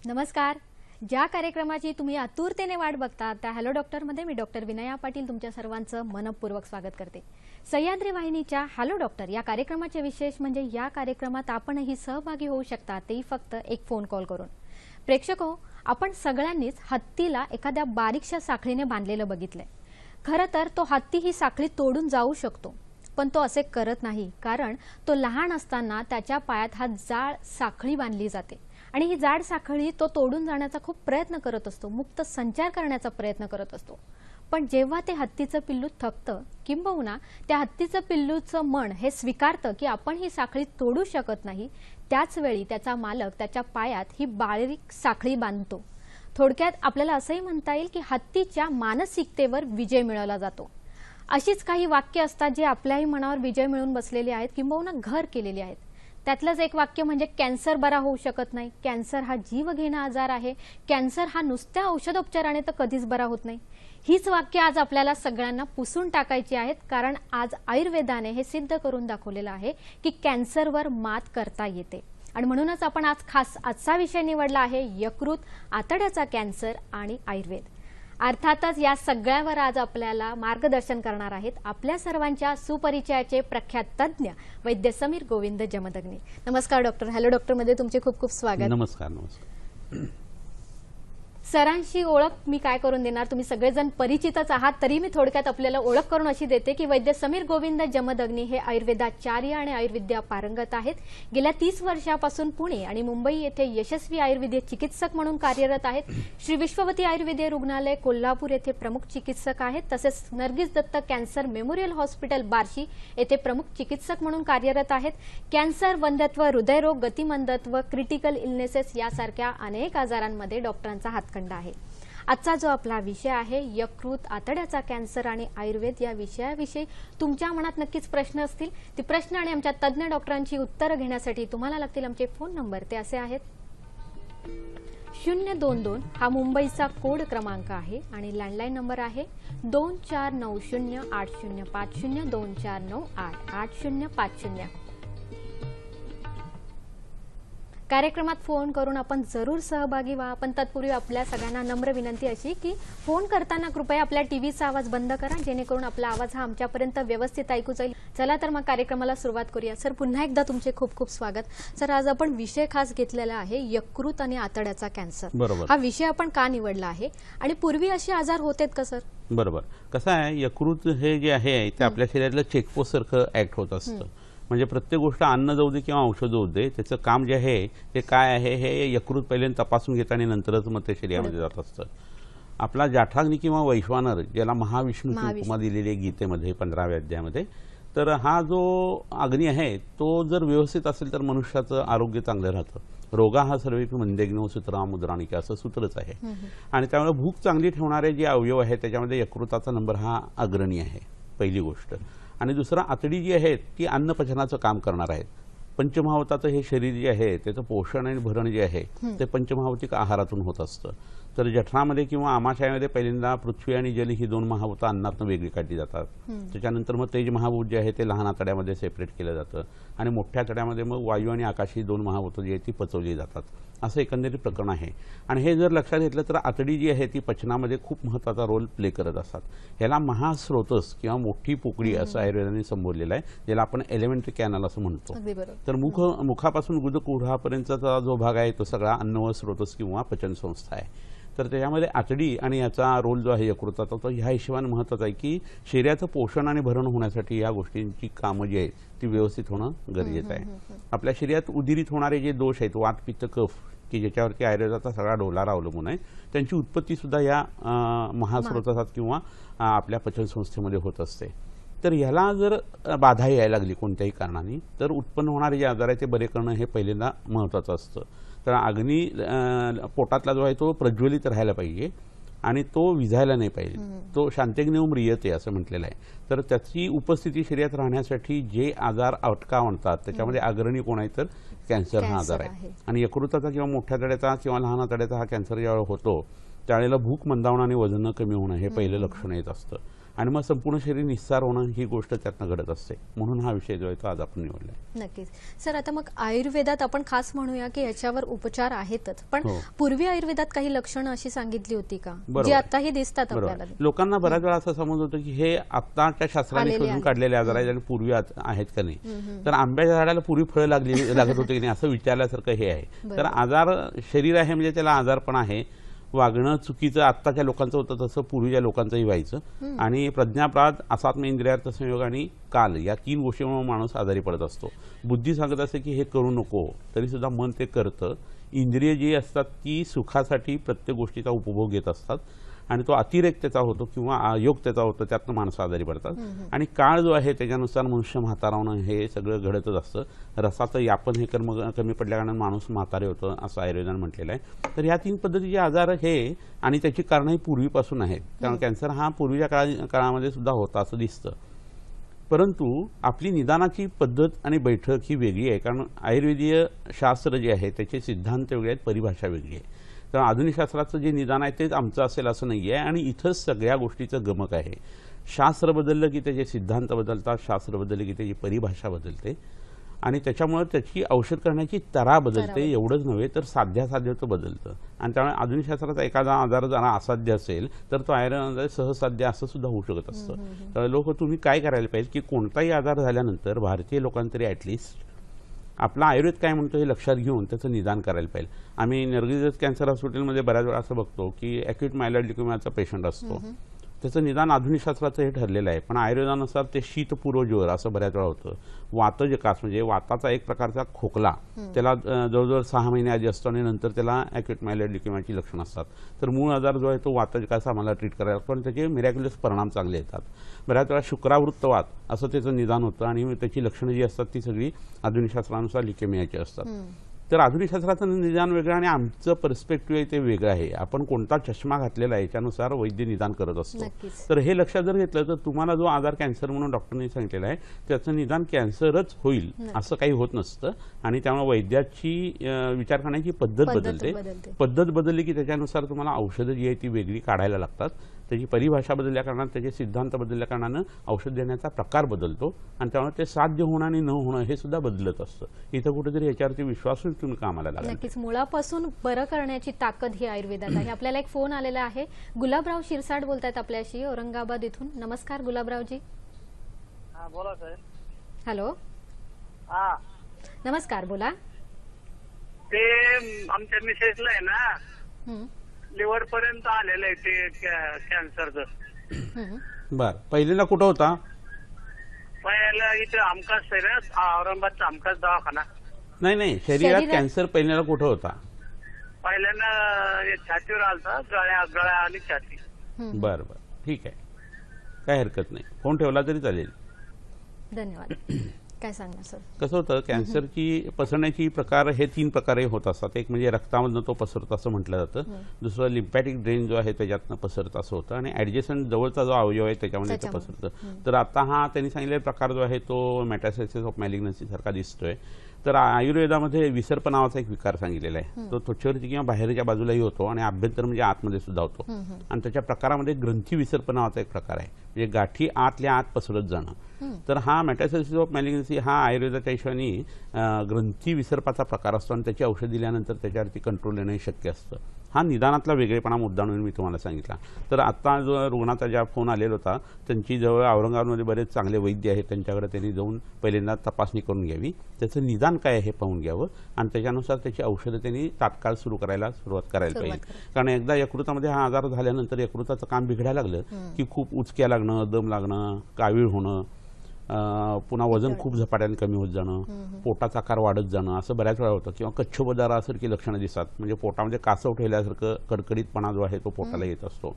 नमस्कार. ज्या कार्यक्रमाची तुम्ही आतुरतेने वाट बघता त्या हॅलो डॉक्टरमध्ये मी डॉक्टर विनया पाटील तुमच्या सर्वांचं मनपूर्वक स्वागत करते. सह्याद्री वाहिनीच्या हॅलो डॉक्टर या कार्यक्रमाचे विशेष म्हणजे या कार्यक्रमात आपणही सहभागी होऊ शकता, तेही फक्त एक फोन कॉल करून. प्रेक्षको, आपण सगळ्यांनीच हत्तीला एखाद्या बारीकशा साखळीने बांधलेलं बघितलंय. खरं तर तो हत्ती ही साखळी तोडून जाऊ शकतो, पण तो असे करत नाही, कारण तो लहान असताना त्याच्या पायात हा जाळ साखळी बांधली जाते आणि ही जाड साखळी तो तोडून जाण्याचा खूप प्रयत्न करत असतो, मुक्त संचार करण्याचा प्रयत्न करत असतो. पण जेव्हा ते हत्तीचं पिल्लू थकतं किंबहुना त्या हत्तीचं पिल्लूचं मन हे स्वीकारतं की आपण ही साखळी तोडू शकत नाही, त्याच वेळी त्याचा मालक त्याच्या पायात ही बारीक साखळी बांधतो. थोडक्यात आपल्याला असंही म्हणता येईल की हत्तीच्या मानसिकतेवर विजय मिळवला जातो. अशीच काही वाक्य असतात जे आपल्याही मनावर विजय मिळवून बसलेली आहेत किंबहुना घर केलेली आहेत. त्यातलंच एक वाक्य म्हणजे कॅन्सर बरा होऊ शकत नाही, कॅन्सर हा जीवघेणा आजार आहे, कॅन्सर हा नुसत्या औषधोपचाराने तर कधीच बरा होत नाही. हीच वाक्य आज आपल्याला सगळ्यांना पुसून टाकायची आहेत, कारण आज आयुर्वेदाने हे सिद्ध करून दाखवलेलं आहे की कॅन्सरवर मात करता येते. आणि म्हणूनच आपण आज खास आजचा विषय निवडला आहे यकृत, आतड्याचा कॅन्सर आणि आयुर्वेद. अर्थातच या सगळ्यावर आज आपल्याला मार्गदर्शन करणार आहेत आपल्या सर्वांच्या सुपरिचयाचे प्रख्यात तज्ञ वैद्य समीर गोविंद जमदग्नी. नमस्कार डॉक्टर. हॅलो डॉक्टर मध्ये तुमचे खूप खूप स्वागत. नमस्कार. नमस्कार. सरांशी ओळख मी काय करून देणार, तुम्ही सगळेजण परिचितच आहात, तरी मी थोडक्यात आपल्याला ओळख करून अशी देते की वैद्य समीर गोविंद जमदग्नी हे आयुर्वेदाचार्य आणि आयुर्विद्या पारंगत आहेत. गेल्या 30 वर्षापासून पुणे आणि मुंबई येथे यशस्वी आयुर्वेदीय चिकित्सक म्हणून कार्यरत आहेत. श्री विश्ववती आयुर्वेदीय रुग्णालय कोल्हापूर येथे प्रमुख चिकित्सक आहेत. तसेच Nargis Dutt cancer memorial hospital Barshi येथे प्रमुख चिकित्सक म्हणून कार्यरत आहेत. कॅन्सर, वंध्यत्व, हृदयरोग, गतिमंदत्व, क्रिटिकल इलनेसेस यासारख्या अनेक आजारांमध्ये डॉक्टरांचा हातखंडा आहे. आजचा जो आपला विषय आहे यकृत, आतड्याचा कॅन्सर आणि आयुर्वेद या विषयाविषयी तुमच्या मनात नक्कीच प्रश्न असतील. ते प्रश्न आणि आमच्या तज्ञ डॉक्टरांची उत्तरं घेण्यासाठी तुम्हाला लागतील आमचे फोन नंबर. ते असे आहेत 022 हा मुंबईचा कोड क्रमांक आहे आणि लँडलाईन नंबर आहे 24908050 24988050. कार्यक्रमात फोन करून आपण जरूर सहभागी व्हा. पण तत्पूर्वी आपल्या सगळ्यांना नम्र विनंती अशी की फोन करताना कृपया आपल्या टीव्हीचा आवाज बंद करा, जेणेकरून आपला आवाज हा आमच्यापर्यंत व्यवस्थित ऐकू जाईल. चला तर मग कार्यक्रमाला सुरुवात करूया. सर, पुन्हा एकदा तुमचे खूप खूप स्वागत. सर, आज आपण विषय खास घेतलेला आहे यकृत आणि आतड्याचा कॅन्सर. हा विषय आपण का निवडला आहे आणि पूर्वी असे आजार होतेत का सर? बरोबर. कसं आहे, यकृत हे जे आहे ते आपल्या शरीरातलं चेकपोस्ट सारखं ऍक्ट होत असतं. म्हणजे प्रत्येक गोष्ट अन्न जाऊ दे किंवा औषध जाऊ दे, त्याचं काम जे आहे ते काय आहे हे यकृत पहिल्यांदा तपासून घेतं आणि नंतरच मग ते शरीरामध्ये जात असतं. आपला जाठाग्नी किंवा वैश्वानर, ज्याला महाविष्णूची उपमा दिलेली आहे गीतेमध्ये 15व्या अध्यायामध्ये, तर हा जो अग्नी आहे तो जर व्यवस्थित असेल तर मनुष्याचं आरोग्य चांगलं राहतं. रोगा हा सर्वेपी मंदेग्नो सूत्रा मुद्राणिका असं सूत्रच आहे. आणि त्यामुळे भूक चांगली ठेवणारे जे अवयव आहेत त्याच्यामध्ये यकृताचा नंबर हा अग्रणी आहे, पहिली गोष्ट. आणि दुसरा, आतडी जी आहे ती अन्नपचनाचं काम करणार आहेत. पंचमहाभूताचं हे शरीर जे आहे त्याचं पोषण आणि भरण जे आहे ते पंचमहाभूतिक आहारातून होत असतं. तर जठरामध्ये किंवा आमाशयामध्ये पहिल्यांदा पृथ्वी आणि जल ही 2 महाभूतं अन्नातून वेगळी काढली जातात. त्याच्यानंतर मग तेज महाभूत जे आहे ते लहान आतड्यामध्ये सेपरेट केलं जातं आणि मोठ्या आतड्यामध्ये मग वायू आणि आकाश ही 2 महाभूतं जी आहेत ती पचवली जातात. असं एकंदरीत प्रकरण आहे. आणि हे जर लक्षात घेतलं तर आतडी जी आहे ती पचनामध्ये खूप महत्त्वाचा रोल प्ले करत असतात. ह्याला महास्रोतस किंवा मोठी पोकळी असं आयुर्वेदाने संबोधलेलं आहे, ज्याला आपण एलिमेंटरी कॅनल असं म्हणतो. तर मुखापासून गुदकुढापर्यंतचा जो भाग आहे तो सगळा अन्न व स्रोतस किंवा पचन संस्था आहे. तर त्याच्यामध्ये आतडी आणि याचा रोल जो आहे यकृताचा तो ह्या हिशोबाने महत्त्वाचा आहे की शरीराचं पोषण आणि भरण होण्यासाठी या गोष्टींची कामं जी आहेत ती व्यवस्थित होणं गरजेचं आहे. आपल्या शरीरात उदिरित होणारे जे दोष आहेत, वात, पित्त, कफ, की ज्याच्यावरती आयुर्वेदाचा सगळा डोलारा अवलंबून आहे, त्यांची उत्पत्ती सुद्धा या महास्रोतासात किंवा आपल्या पचन संस्थेमध्ये होत असते. तर ह्याला जर बाधा यायला लागली कोणत्याही कारणाने तर उत्पन्न होणारे जे आजार आहे ते बरे करणं हे पहिल्यांदा महत्त्वाचं असतं. तर अग्नी पोटातला जो आहे तो प्रज्वलित राहायला पाहिजे. आणि तो विझायला नाही पाहिजे. तो शांतिग्नेव म्रियते असं म्हटलेलं आहे. तर त्याची उपस्थिती शरीरात राहण्यासाठी जे आजार अटका म्हणतात त्याच्यामध्ये अग्रणी कोण आहे तर कॅन्सर हा आजार आहे. आणि यकृताचा किंवा मोठ्या तड्याचा किंवा लहान तड्याचा हा कॅन्सर ज्यावेळेला होतो त्यावेळेला भूक मंदावणं आणि वजन कमी होणं हे पहिलं लक्षण येत असतं. आणि मग संपूर्ण शरीर निस्सार होणं ही गोष्ट त्यातनं घडत असते. म्हणून हा विषय जो आहे तो आज आपण निवडलाय. नक्कीच सर. आता मग आयुर्वेदात आपण खास म्हणूया की याच्यावर उपचार आहेतच, पण पूर्वी आयुर्वेदात काही लक्षणं अशी सांगितली होती का जी आताही दिसतात आपल्याला? लोकांना बऱ्याच वेळा असं समज होतं की हे आताच्या शास्त्राने शोधून काढलेले आजार आहेत आणि पूर्वी आहेत का नाही. तर आंब्याच्या झाडाला पूर्वी फळं लागत होते की नाही असं विचारल्यासारखं हे आहे. तर आजार शरीर आहे म्हणजे त्याला आजार पण आहे. वागणं चुकीचं आत्ताच्या लोकांचं होतं तसं पूर्वीच्या लोकांचंही व्हायचं. आणि प्रज्ञाप्राद, असात्म इंद्रियार्थ संयोग आणि काल या 3 गोष्टींमुळे माणूस आजारी पडत असतो. बुद्धी सांगत असते की हे करू नको, तरी सुद्धा मन ते करतं. इंद्रिय जी असतात ती सुखासाठी प्रत्येक गोष्टीचा उपभोग घेत असतात आणि तो अतिरेक त्याचा होतो किंवा अयोग त्याचा होतो, त्यातनं माणसं आजारी पडतात. आणि काळ जो आहे त्याच्यानुसार मनुष्य म्हातारा होणं हे सगळं घडतच असतं. रसाचं यापन हे कर्म कमी पडल्याकारणाने माणूस म्हातारे होतं असं आयुर्वेदाने म्हटलेलं आहे. तर ह्या 3 पद्धतीचे आजार हे आणि त्याची कारणंही पूर्वीपासून आहेत. त्यामुळे कॅन्सर हा पूर्वीच्या काळामध्ये सुद्धा होता असं दिसतं. परंतु आपली निदानाची पद्धत आणि बैठक ही वेगळी आहे. कारण आयुर्वेदीय शास्त्र जे आहे त्याचे सिद्धांत वेगळे आहेत, परिभाषा वेगळी आहे. तर आधुनिक शास्त्राचं जे निदान आहे तेच आमचं असेल असं नाही आहे. आणि इथंच सगळ्या गोष्टीचं गमक आहे. शास्त्र बदललं की त्याचे सिद्धांत बदलतात, शास्त्र बदललं की त्याची परिभाषा बदलते आणि त्याच्यामुळे त्याची औषध करण्याची तरा बदलते. एवढंच नव्हे तर साध्यासाध्यचं बदलतं. आणि त्यामुळे आधुनिक शास्त्राचा एखादा आजार जरा असाध्य असेल तर तो आयुर्वेदामध्ये सहसाध्य असं सुद्धा होऊ शकत असतं. तर लोक तुम्ही काय करायला पाहिजे की कोणताही आजार झाल्यानंतर भारतीय लोकांना तरी ॲटलिस्ट आपला आयुर्वेद काय म्हणतो हे लक्षात घेऊन त्याचं निदान करायला पाहिजे. आम्ही नरगिस कॅन्सर हॉस्पिटलमध्ये बऱ्याच वेळा असं बघतो की ॲक्यूट मायलॉइड ल्युकेमियाचा पेशंट असतो. त्याचं निदान आधुनिक शास्त्राचं हे ठरलेलं आहे. पण आयुर्वेदानुसार ते शीतपूर्व ज्वर असं बऱ्याच वेळा होतं. वातजकास म्हणजे वाताचा एक प्रकारचा खोकला त्याला जवळजवळ 6 महिने आधी असतो आणि नंतर त्याला ॲक्यूट मायलॉइड ल्युकेमियाची लक्षणं असतात. तर मूळ आजार जो आहे तो वातजकास आम्हाला ट्रीट करायला लागतो आणि त्याचे मिरॅक्युलस परिणाम चांगले येतात. बऱ्याच वेळा शुक्रावृत्त वात असं त्याचं निदान होतं आणि त्याची लक्षणं जी असतात ती सगळी आधुनिक शास्त्रानुसार ल्युकेमियाची असतात. तर आधुनिक शास्त्राचं निदान वेगळं आणि आमचं पर्स्पेक्टिव्ह आहे ते वेगळं आहे. आपण कोणता चष्मा घातलेला आहे याच्यानुसार वैद्य निदान करत असतो. तर हे लक्षात जर घेतलं तर तुम्हाला जो आजार कॅन्सर म्हणून डॉक्टरने सांगितलेला आहे त्याचं निदान कॅन्सरच होईल असं काही होत नसतं. आणि त्यामुळे वैद्याची विचार करण्याची पद्धत बदलते. पद्धत बदलली की त्याच्यानुसार तुम्हाला औषधं जी आहे ती वेगळी काढायला लागतात. त्याची परिभाषा बदलल्या कारणानं त्याचे सिद्धांत बदलल्या कारणानं औषध देण्याचा प्रकार बदलतो आणि त्यामुळे ते साध्य होणं आणि न होणं हे सुद्धा बदलत असतं. इथं कुठेतरी याच्यावरती विश्वासच तुम्ही कामाला लागला. नक्कीच मुळापासून बरं करण्याची ताकद ही आयुर्वेदात आहे. आपल्याला एक फोन आलेला आहे. गुलाबराव शिरसाट बोलतायत आपल्याशी औरंगाबाद इथून. नमस्कार गुलाबरावजी. बोला साहेब. हॅलो. नमस्कार, बोला. ते आमच्या मिसेसला आहे ना लिव्हर पर्यंत आलेलं आहे ते कॅन्सरचं. बर, पहिल्यांदा कुठं होता? पहिला इथे आमकाच शरीरात औरंगाबादचा आमकाच दवाखाना. नाही शरीरात कॅन्सर पहिल्यांदा कुठं होता? पहिल्यांदा छातीवर आलता, गळ्या आणि छाती. बर बर, ठीक आहे, काय हरकत नाही. फोन ठेवला तरी चालेल. धन्यवाद. काय सांगणार सर? कसं होतं कॅन्सरची पसरण्याची प्रकार हे 3 प्रकारे होत असतात. एक म्हणजे रक्तामधनं तो पसरतो असं म्हटलं जातं. दुसरं लिम्फॅटिक ड्रेन जो आहे त्याच्यातनं पसरतं असं होतं. आणि ॲडजेसंट जवळचा जो अवयव आहे त्याच्यामध्ये तो पसरतं. तर आता हा त्यांनी सांगितलेला प्रकार जो आहे तो मेटास्टॅसिस ऑफ मॅलिग्नन्सी सारखा दिसतोय. तर आयुर्वेदामध्ये विसर्प नावाचा एक विकार सांगितलेला आहे. तो त्वचेवरती किंवा बाहेरच्या बाजूला होतो आणि आभ्यंतर म्हणजे आतमध्ये सुद्धा होतो. आणि त्याच्या प्रकारामध्ये ग्रंथी विसर्प नावाचा एक प्रकार आहे, म्हणजे गाठी आतल्या आत पसरत जाणं. तर हा मेटास्टॅसिस ऑफ मॅलिग्नन्सी हा आयुर्वेदाच्या हिशोबाने ग्रंथी विसर्पाचा प्रकार असतो आणि त्याची औषध दिल्यानंतर त्याच्यावरती कंट्रोल येणं शक्य असतं. हा निदानातला वेगळेपणा मुद्दा म्हणून मी तुम्हाला सांगितला. तर आता जो रुग्णाचा ज्या फोन आलेला होता त्यांची जवळ औरंगाबादमध्ये बरेच चांगले वैद्य आहेत, त्यांच्याकडे त्यांनी जाऊन पहिल्यांदा तपासणी करून घ्यावी, त्याचं निदान काय हे पाहून घ्यावं आणि त्याच्यानुसार त्याची औषधं त्यांनी तात्काळ सुरुवात करायला पाहिजे. कारण एकदा यकृतामध्ये हा आजार झाल्यानंतर यकृताचं काम बिघडायला लागलं की खूप उचक्या लागणं, दम लागणं, कावीळ होणं, पुन्हा वजन खूप झपाट्याने कमी होत जाणं, पोटाचा आकार वाढत जाणं असं बऱ्याच वेळा होतं. किंवा कच्छोबदारासारखी लक्षणं दिसतात, म्हणजे पोटामध्ये कासव ठेवल्यासारखं कडकडीतपणा जो आहे तो पोटाला येत असतो.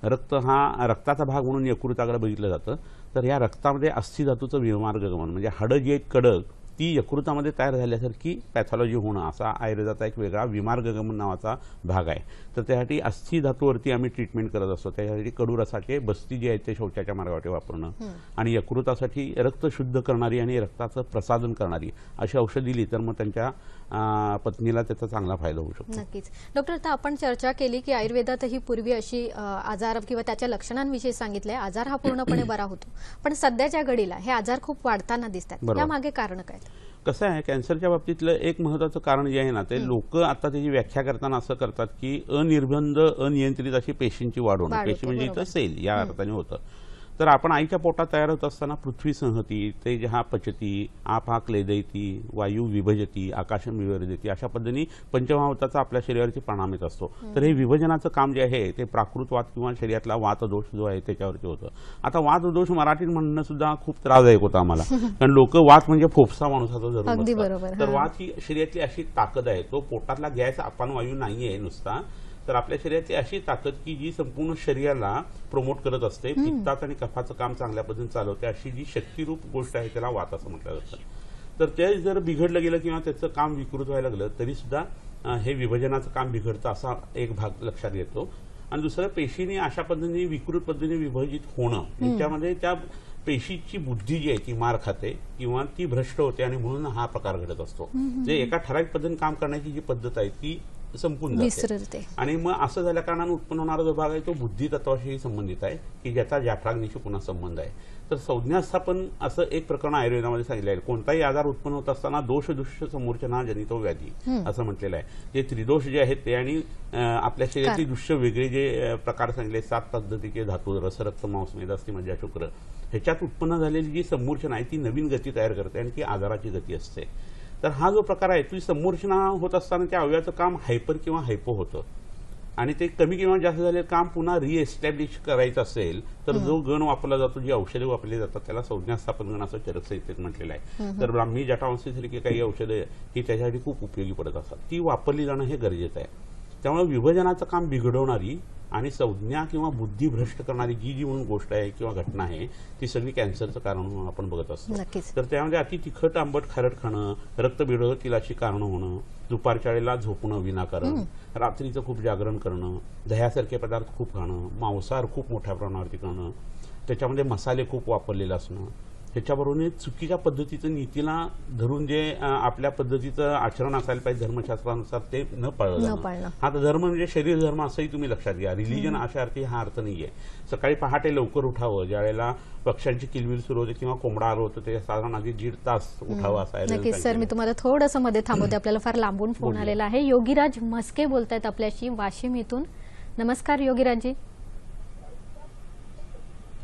रक्त हा रक्ताचा भाग म्हणून यकृताकडे बघितलं जातं. तर या रक्तामध्ये अस्थिधातूचं विमार्गमन म्हणजे हाडं जी आहेत कडक ती यकृतामध्ये तयार झाल्यासारखी पॅथॉलॉजी होणं असा आयुर्वेदाचा एक वेगळा विमार्गगमन नावाचा भाग आहे. तर त्यासाठी अस्थि धातूवरती आम्ही ट्रीटमेंट करत असतो. त्यासाठी कडू रसाचे बस्ती जे आहेत ते शौचाच्या मार्गावर वापरणं आणि यकृतासाठी रक्त शुद्ध करणारी आणि रक्ताचं प्रसादन करणारी अशी औषध दिली तर मग त्यांच्या पत्नीला त्याचा चांगला फायदा होऊ शकतो. नक्कीच. डॉक्टर, आता आपण चर्चा केली की आयुर्वेदातही पूर्वी अशी आजार किंवा त्याच्या लक्षणांविषयी सांगितलंय, आजार हा पूर्णपणे बरा होतो, पण सध्याच्या घडीला हे आजार खूप वाढताना दिसतात. यामागे कारण काय? कसं आहे, कॅन्सरच्या बाबतीतलं एक महत्त्वाचं कारण जे आहे ना, ते लोक आता त्याची व्याख्या करताना असं करतात की अनिर्बंध अनियंत्रित अशी पेशींची वाढ होणं. पेशी म्हणजे इथं सेल या अर्थाने होतं. तर आपण आईच्या पोटात तयार होत असताना पृथ्वी संहती, तेजः पचती, आपा क्लेदयती, वायू विभजती, आकाशम विवर्जती, अशा पद्धतीने पंचमहाभूताचा आपल्या शरीरावरती परिणाम येत असतो. तर हे विभजनाचं काम जे आहे ते प्राकृत वात किंवा शरीरातला वातदोष जो आहे त्याच्यावरती होतं. आता वातदोष मराठीत म्हणणं सुद्धा खूप त्रासदायक होतं आम्हाला, कारण लोक वात म्हणजे फोफसा माणूसाचा धरून बसतात. तर वात ही शरीरातली अशी ताकद आहे, तो पोटातला गॅस आपण वायू नाहीये नुसता, तर आपल्या शरीरातली अशी ताकद की जी संपूर्ण शरीराला प्रमोट करत असते, पित्ताचं आणि कफाचं काम चांगल्या पद्धतीने चालवते, अशी जी शक्तिरूप गोष्ट आहे त्याला वात असं म्हटलं जातं. तर ते जर बिघडलं गेलं किंवा त्याचं काम विकृत व्हायला लागलं तरी सुद्धा हे विभजनाचं काम बिघडतं असा एक भाग लक्षात येतो. आणि दुसरं, पेशीने अशा पद्धतीने विकृत पद्धतीने विभाजित होणं, याच्यामध्ये त्या पेशीची बुद्धी जी आहे ती मार खाते किंवा ती भ्रष्ट होते आणि म्हणून हा प्रकार घडत असतो. जे एका ठराविक पद्धतीने काम करण्याची जी पद्धत आहे ती संपून जाते. आणि मग असं झाल्या कारणाने उत्पन्न होणारा जो भाग आहे तो बुद्धी तत्वाशी संबंधित आहे की ज्याचा जाफराग्नीशी पुन्हा संबंध आहे. तर संज्ञास्थापन असं एक प्रकरण आयुर्वेदामध्ये सांगितलं आहे. कोणताही आजार उत्पन्न होत असताना दोष दुष्य समूर्छना जनितो व्याधी असं म्हटलेलं आहे. जे त्रिदोष जे आहेत ते आणि आपल्या शरीरातली दुष्य वेगळे जे प्रकार सांगितले, 7 पद्धतीचे धातू, रस, रक्त, मांस, मेद, अस्थि, मज्जा, शुक्र, ह्याच्यात उत्पन्न झालेली जी समूर्छना आहे ती नवीन गती तयार करते आणि ती आजाराची गती असते. तर हा जो प्रकार आहे ती समूर्छना होत असताना त्या अवयवाचं काम हायपर किंवा हायपो होतं आणि ते कमी किंवा जास्त झालेलं काम पुन्हा रिएस्टॅब्लिश करायचं असेल तर जो गण वापरला जातो, जी औषधे वापरली जातात त्याला संज्ञास्थापन गण असं चरक संहितेत म्हटलेलं आहे. तर ब्राह्मी जटावंशीसारखी काही औषधं ही त्याच्यासाठी खूप उपयोगी पडत असतात, ती वापरली जाणं हे गरजेचं आहे. त्यामुळे विभजनाचं काम बिघडवणारी आणि संज्ञा किंवा बुद्धी भ्रष्ट करणारी जी जी म्हणून गोष्ट आहे किंवा घटना आहे ती सगळी कॅन्सरचं कारण म्हणून आपण बघत असतो. तर त्यामध्ये अति तिखट आंबट खारट खाणं, रक्तबिळ तिलाची कारणं होणं, दुपारच्या वेळेला झोपणं विनाकारण, रात्रीचं खूप जागरण करणं, दह्यासारखे पदार्थ खूप खाणं, मांसाहार खूप मोठ्या प्रमाणावरती करणं, त्याच्यामध्ये मसाले खूप वापरलेले असणं, त्याच्याबरोबर चुकीच्या पद्धतीचं नीतीला धरून जे आपल्या पद्धतीचं आचरण असायला पाहिजे धर्मशास्त्रानुसार ते न पाळणं. हा धर्म म्हणजे शरीर धर्म असंही तुम्ही लक्षात घ्या. रिलिजन अशा अर्थी हा अर्थ नाहीये. सकाळी पहाटे लवकर उठावं, ज्या वेळेला पक्ष्यांची किलबिल सुरू होते किंवा कोंबडा आलो होतं ते साधारण आधी 1.5 तास उठावं असायला. नक्कीच सर, मी तुम्हाला थोडंसं मध्ये थांबवते, आपल्याला फार लांबून फोन आलेला आहे. योगीराज म्हस्के बोलतायत आपल्याशी वाशिम इथून. नमस्कार योगीराजजी.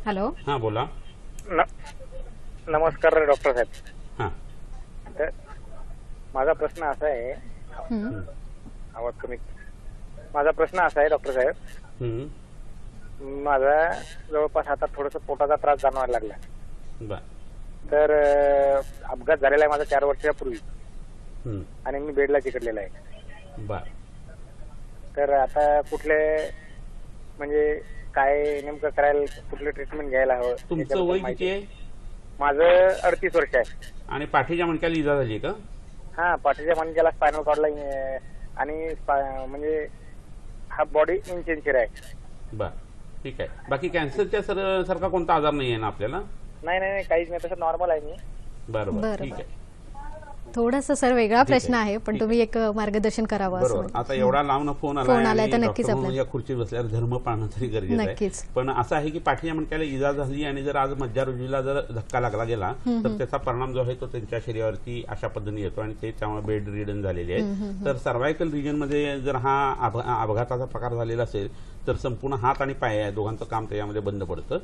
हॅलो. हा बोला. नमस्कार डॉक्टर साहेब. तर माझा प्रश्न असा आहे, आवाज कमी. माझा प्रश्न असा आहे डॉक्टर साहेब, माझा जवळपास आता थोडस पोटाचा त्रास जाणवायला लागला. तर अपघात झालेला आहे माझा 4 वर्षापूर्वी आणि मी बेडला चिकटलेला आहे. तर आता कुठले म्हणजे काय नेमकं करायला, कुठले ट्रीटमेंट घ्यायला हवं? तुमचं वय किती आहे? माझं 38 वर्ष आहे. आणि पाठीच्या मणक्याला इजा झाली का? हा, पाठीच्या मणक्याला स्पायनल कॉर्डला आणि म्हणजे हा बॉडी इंचेंचर आहे. बर, ठीक आहे. बाकी कॅन्सरच्या सारखा कोणता आजार नाही आहे ना आपल्याला? नाही, काहीच नाही, तसं नॉर्मल आहे मी. बरोबर, ठीक आहे. थोडासा सर वेगळा प्रश्न आहे, पण तुम्ही एक मार्गदर्शन करावं. बरोबर. आता एवढा लांब फोन आलाय तर नक्कीच या खुर्ची बसल्यावर धर्म पाळणं तरी गरजेचं आहे. पण असं आहे की पाठीच्या मणक्याला इजा झाली आणि जर आज मज्जारुजीला जर धक्का लागला गेला तर त्याचा परिणाम जो आहे तो त्यांच्या शरीरावरती अशा पद्धतीने येतो आणि ते त्यामुळे बेड रिडन झालेले आहेत. तर सर्वायकल रिजन मध्ये जर हा अपघाताचा प्रकार झालेला असेल तर संपूर्ण हात आणि पाय दोघांचं काम त्याच्यामध्ये बंद पडतं.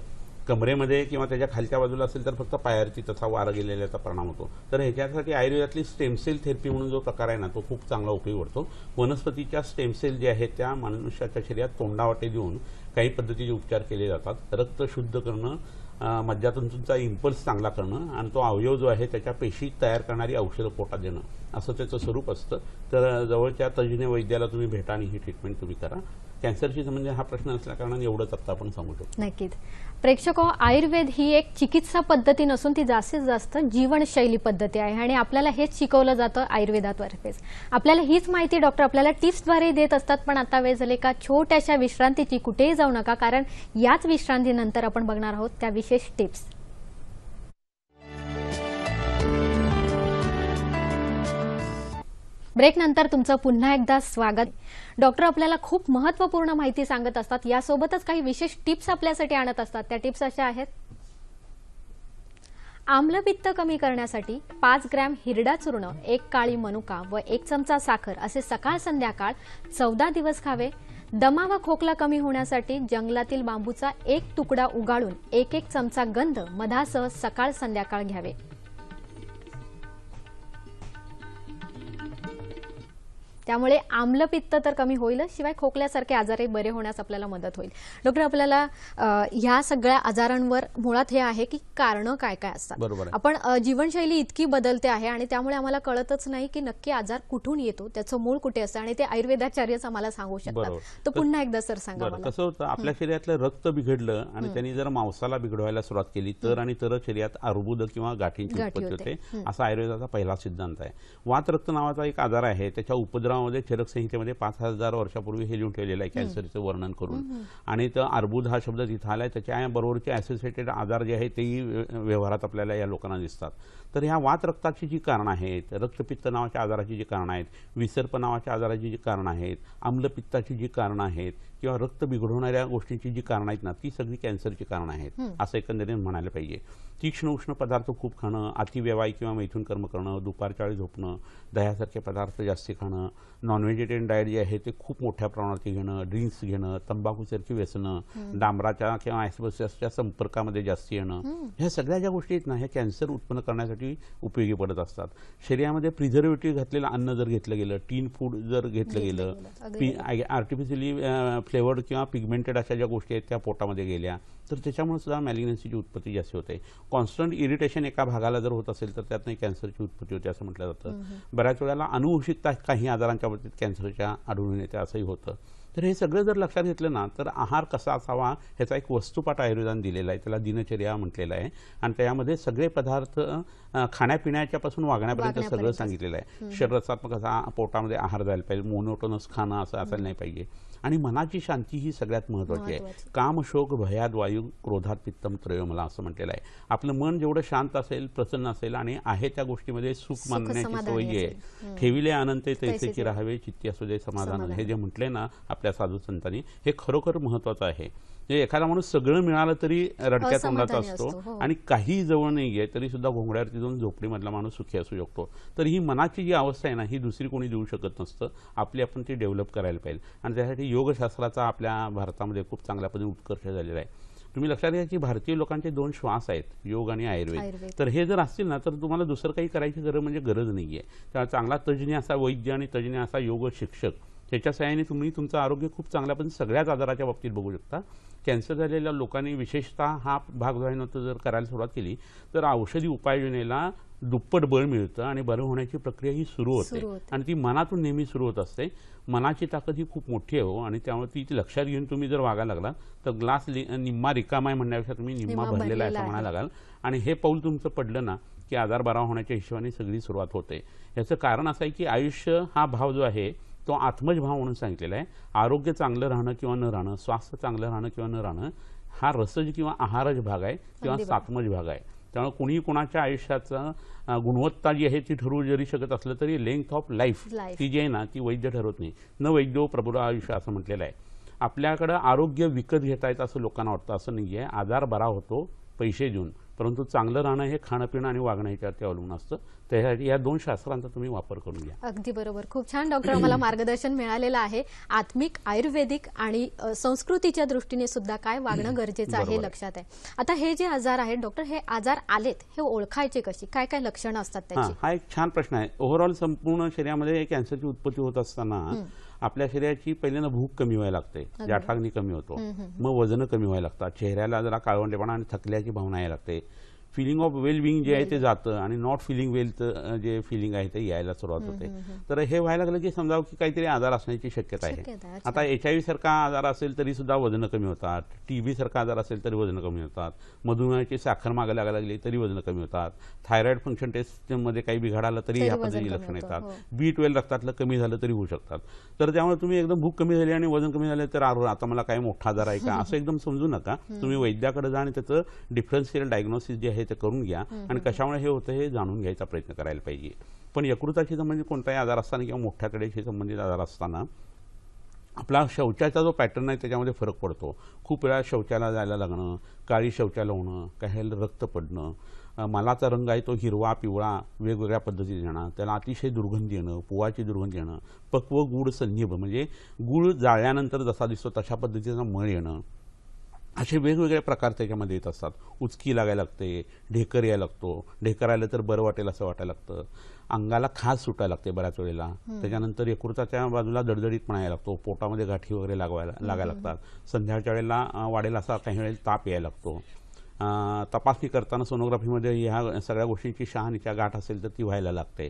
कमरेमध्ये किंवा त्याच्या खालच्या बाजूला असेल तर फक्त पायावरती तसा वारा गेलेल्याचा परिणाम होतो. तर ह्याच्यासाठी आयुर्वेदातली स्टेमसेल थेरपी म्हणून जो प्रकार आहे ना तो खूप चांगला उपयोग पडतो. वनस्पतीच्या स्टेमसेल जे आहेत त्या मनुष्याच्या शरीरात तोंडावाटे देऊन काही पद्धतीचे उपचार केले जातात. रक्त शुद्ध करणं, मज्जातंतूंचा इम्पल्स चांगला करणं आणि तो अवयव जो आहे त्याच्या पेशी तयार करणारी औषधं पोटात देणं असं त्याचं स्वरूप असतं. तर जवळच्या तज्ज्ञ वैद्याला तुम्ही भेटा आणि ही ट्रीटमेंट तुम्ही करा. कॅन्सरशी म्हणजे हा प्रश्न असल्या कारणाने एवढंच आता आपण सांगू शकतो. नक्कीच. प्रेक्षको, आयुर्वेद ही एक चिकित्सा पद्धती नसून ती जास्तीत जास्त जीवनशैली पद्धती आहे आणि आपल्याला हेच शिकवलं जातं आयुर्वेदातर्फेच. आपल्याला हीच माहिती डॉक्टर आपल्याला टिप्सद्वारे देत असतात. पण आता वेळ झाली का छोट्याशा विश्रांतीची. कुठेही जाऊ नका, कारण याच विश्रांतीनंतर आपण बघणार आहोत त्या विशेष टिप्स. ब्रेक नंतर तुमचं पुन्हा एकदा स्वागत. डॉक्टर आपल्याला खूप महत्त्वपूर्ण माहिती सांगत असतात, यासोबतच काही विशेष टिप्स आपल्यासाठी आणत असतात. त्या टिप्स अशा आहेत: आम्लपित्त कमी करण्यासाठी 5 ग्रॅम हिरडा चूर्ण, 1 काळी मनुका व 1 चमचा साखर असे सकाळ संध्याकाळ 14 दिवस खावे. दमा व खोकला कमी होण्यासाठी जंगलातील बांबूचा 1 तुकडा उगाळून 1-1 चमचा गंध मधासह सकाळ संध्याकाळ घ्यावे. त्यामुळे आम्लपित्त तर कमी होईल, शिवाय खोकल्यासारखे आजारही बरे होण्यास आपल्याला मदत होईल. डॉक्टर, आपल्याला ह्या सगळ्या आजारांवर मुळात हे आहे की कारणं काय काय असतात. बरोबर आहे. आपण जीवनशैली इतकी बदलते आहे आणि त्यामुळे आम्हाला कळतच नाही की नक्की आजार कुठून येतो, त्याचं मूळ कुठे असतं आणि ते आयुर्वेदाचार्यच आम्हाला सांगू शकतात. तर पुन्हा एकदा सर सांगा मला. कसं होतं, आपल्या शरीरातलं रक्त बिघडलं आणि त्यांनी जर मांसाला बिघडवायला सुरुवात केली तर आणि तरच शरीरात अर्बुद किंवा गाठींची उत्पत्ती होते, असा आयुर्वेदाचा पहिला सिद्धांत आहे. वात रक्त नावाचा एक आजार आहे, त्याच्या उपद्रवामध्ये चरक संहितेमध्ये 5000 वर्षापूर्वी हे लिहून ठेवलेलं आहे कॅन्सरचं वर्णन करून. आणि तर अर्बुद हा शब्द तिथं आलाय, त्याच्या बरोबरचे असोसिएटेड आजार जे आहेत तेही व्यवहारात आपल्याला या लोकांना दिसतात. तर ह्या वात रक्ताची जी कारणं आहेत, रक्तपित्त नावाच्या आजाराची जी कारणं आहेत, विसर्प नावाच्या आजाराची जी कारणं आहेत, आम्लपित्ताची जी कारणं आहेत किंवा रक्त बिघडवणाऱ्या गोष्टींची जी कारणं आहेत ना, ती सगळी कॅन्सरची कारणं आहेत असं एकंदरीत म्हणायला पाहिजे. तीक्ष्ण उष्ण पदार्थ खूप खाणं, अतिव्यवाही किंवा मैथून कर्म करणं, दुपारच्या वेळी झोपणं, दह्यासारखे पदार्थ जास्ती खाणं, नॉन व्हेजिटेरियन डाएट जे आहे ते खूप मोठ्या प्रमाणात घेणं, ड्रिंक्स घेणं, तंबाखूसारखी व्यसनं, डांबराच्या किंवा ॲस्बेस्टसच्या संपर्कामध्ये जास्ती येणं, ह्या सगळ्या ज्या गोष्टी आहेत ना, ह्या कॅन्सर उत्पन्न करण्यासाठी उपयोगी पडत असतात. शरीरामध्ये प्रिझर्वेटिव्ह घातलेलं अन्न जर घेतलं गेलं, टीन फूड जर घेतलं गेलं, आर्टिफिशियली फ्लेवर्ड किंवा पिगमेंटेड अशा ज्या गोष्टी आहेत त्या पोटामध्ये गेल्या तर त्याच्यामुळे सुद्धा मॅलिग्नन्सीची उत्पत्ती जास्त होते. कॉन्स्टंट इरिटेशन एका भागाला जर होत असेल तर त्यातनं कॅन्सरची उत्पत्ती होते असं म्हटलं जातं. बऱ्याच वेळेला अनुवंशिकता काही आजारांच्या बाबतीत कॅन्सरच्या आढळून येते असंही होतं. तर हे सगळं जर लक्षात घेतलं ना तर आहार कसा असावा ह्याचा एक वस्तुपाठ आयुर्वेदाने दिलेला आहे, त्याला दिनचर्या म्हटलेलं आहे. आणि त्यामध्ये सगळे पदार्थ खाण्यापिण्याच्यापासून वागण्यापर्यंत सगळं सांगितलेलं आहे. शरीररसात्मक असा पोटामध्ये आहार जायला पाहिजे, मोनोटोनस खाणं असं असायला नाही पाहिजे. आणि मनाची शांती ही सगळ्यात महत्त्वाची आहे. काम शोक भयाद वायू क्रोधात पित्तम त्रयो मला असं म्हटलेलं आहे. आपलं मन जेवढं शांत असेल, प्रसन्न असेल आणि आहे त्या गोष्टीमध्ये सुख मानण्याची सवय आहे, ठेविले अनंते तैसेची राहावे चित्ती असू दे समाधान, हे जे म्हटले ना आपल्या साधू संतांनी, हे खरोखर महत्त्वाचं आहे. एखादा माणूस सगळं मिळालं तरी रडक्यात तोंडाचा असतो आणि काही जवळ नाही आहे तरी सुद्धा घोंगड्यावरती जाऊन झोपडीमधला माणूस सुखी असू शकतो. तर ही मनाची जी अवस्था आहे ना, ही दुसरी कोणी देऊ शकत नसतं, आपली आपण ती डेव्हलप करायला पाहिजे. आणि त्यासाठी योगशास्त्राचा आपल्या भारतामध्ये खूप चांगल्या पद्धतीने उत्कर्ष झालेला आहे. तुम्ही लक्षात घ्या की भारतीय लोकांचे 2 श्वास आहेत, योग आणि आयुर्वेद. तर हे जर असतील ना तर तुम्हाला दुसरं काही करायची गरज नाही आहे. त्याला चांगला तज्ज्ञ असा वैद्य आणि तज्ज्ञ असा योग शिक्षक, त्याच्या सहाय्याने तुम्ही तुमचं आरोग्य खूप चांगल्या पद्धतीने सगळ्याच आजाराच्या बाबतीत बघू शकता. कॅन्सर झालेल्या लोकांनी विशेषतः हा भाग जर करायला सुरुवात केली तर औषधी उपाययोजनेला दुप्पट बळ मिळतं आणि बरं होण्याची प्रक्रिया ही सुरू होते. आणि ती मनातून नेहमी सुरू होत असते. मनाची ताकद ही खूप मोठी आहे हो, आणि त्यामुळे ती लक्षात घेऊन तुम्ही जर वागायला लागला तर ग्लास निम्मा रिकामा आहे म्हणण्यापेक्षा तुम्ही निम्मा भरलेला आहे असं म्हणायला लागाल. आणि हे पाऊल तुमचं पडलं ना की आजार बरा होण्याच्या हिशोबाने सगळी सुरुवात होते. याचं कारण असं आहे की आयुष्य हा भाव जो आहे तो आत्मज भाव म्हणून सांगितलेला आहे. आरोग्य चांगलं राहणं किंवा न राहणं, स्वास्थ्य चांगलं राहणं किंवा न राहणं हा रसज किंवा आहारज भाग आहे किंवा सात्मज भाग आहे. त्यामुळे कुणीही कोणाच्या आयुष्याचं गुणवत्ता जी आहे ती ठरवू जरी शकत असलं तरी लेंथ ऑफ लाईफ ती जी आहे ना ती वैद्य ठरवत नाही. न वैद्यो प्रभुरा आयुष्य असं म्हटलेलं आहे. आपल्याकडं आरोग्य विकत घेता येतं असं लोकांना वाटतं, असं नाही आहे. आजार बरा होतो पैसे देऊन, परंतु चांगलं राहणं हे खाणं पिणं आणि वागणं याच्यावरती अवलंबून असतं. त्यासाठी या 2 शास्त्रांचा तुम्ही वापर करून घ्या. अगदी बरोबर. खूप छान डॉक्टर, मला मार्गदर्शन मिळालेलं आहे. आत्मिक, आयुर्वेदिक आणि संस्कृतीच्या दृष्टीने सुद्धा काय वागणं गरजेचं आहे लक्षात आहे. आता हे जे आजार आहेत डॉक्टर, हे आजार आलेत हे ओळखायचे कशी, काय काय लक्षणं असतात त्याची? हा एक छान प्रश्न आहे. ओव्हरऑल संपूर्ण शरीरामध्ये कॅन्सरची उत्पत्ती होत असताना आपल्या शरीराची पहिल्यांदा भूक कमी व्हायला लागते, जाठाग्नी कमी होतो, मग वजन कमी व्हायला लागतात, चेहऱ्याला जरा काळवंडेपणा आणि थकल्याची भावना यायला लागते, फिलिंग ऑफ वेल बिंग जे आहे ते जातं आणि नॉट फिलिंग वेलचं जे फिलिंग आहे ते यायला सुरुवात होते. तर हे व्हायला लागलं की समजावं की काहीतरी आजार असण्याची शक्यता आहे. आता HIV सारखा आजार असेल तरी सुद्धा वजन कमी होतात, TB सारखा आजार असेल तरी वजन कमी होतात, मधुमेहाची साखर मागे लागायला लागली तरी वजन कमी होतात, थायरॉइड फंक्शन टेस्टमध्ये काही बिघाड आला तरी ह्या पद्धतीची लक्षणं येतात, B12 रक्तातलं कमी झालं तरी होऊ शकतात. तर त्यामुळे तुम्ही एकदम भूक कमी झाली आणि वजन कमी झालं तर आता मला काय मोठा आजार आहे का असं एकदम समजू नका. तुम्ही वैद्याकडे जा आणि त्याचं डिफरन्शियल डायग्नोसिस जे आहे ते करून घ्या आणि कशामुळे हे होतं हे जाणून घ्यायचा प्रयत्न करायला पाहिजे. पण यकृताशी संबंधित कोणताही आजार असताना किंवा मोठ्या कडेशी संबंधित आजार असताना आपला शौचाचा जो पॅटर्न आहे त्याच्यामध्ये फरक पडतो. खूप वेळा शौचाला जायला लागणं, काळी शौचाला होणं, काही रक्त पडणं, मलाचा रंग आहे तो हिरवा पिवळा वेगवेगळ्या पद्धतीने येणं, त्याला अतिशय दुर्गंधी येणं, पुवाची दुर्गंधी येणं, पक्व गूळ संनिभ म्हणजे गूळ जाळल्यानंतर जसा दिसतो तशा पद्धतीचा मळ येणं, असे वेगवेगळे प्रकार त्याच्यामध्ये येत असतात. उचकी लागायला लागते, ढेकर यायला लागतो, ढेकर आलं तर बरं वाटेल असं वाटायला लागतं, अंगाला खाज सुटायला लागते बऱ्याच वेळेला, त्याच्यानंतर यकृताच्या बाजूला दडदडीतपणा यायला लागतो, पोटामध्ये गाठी वगैरे लागायला लागतात, संध्याच्या वेळेला वाढेल असा काही वेळेला ताप यायला लागतो, तपासणी करताना सोनोग्राफीमध्ये ह्या सगळ्या गोष्टींची शहानिशा गाठ असेल तर ती व्हायला लागते.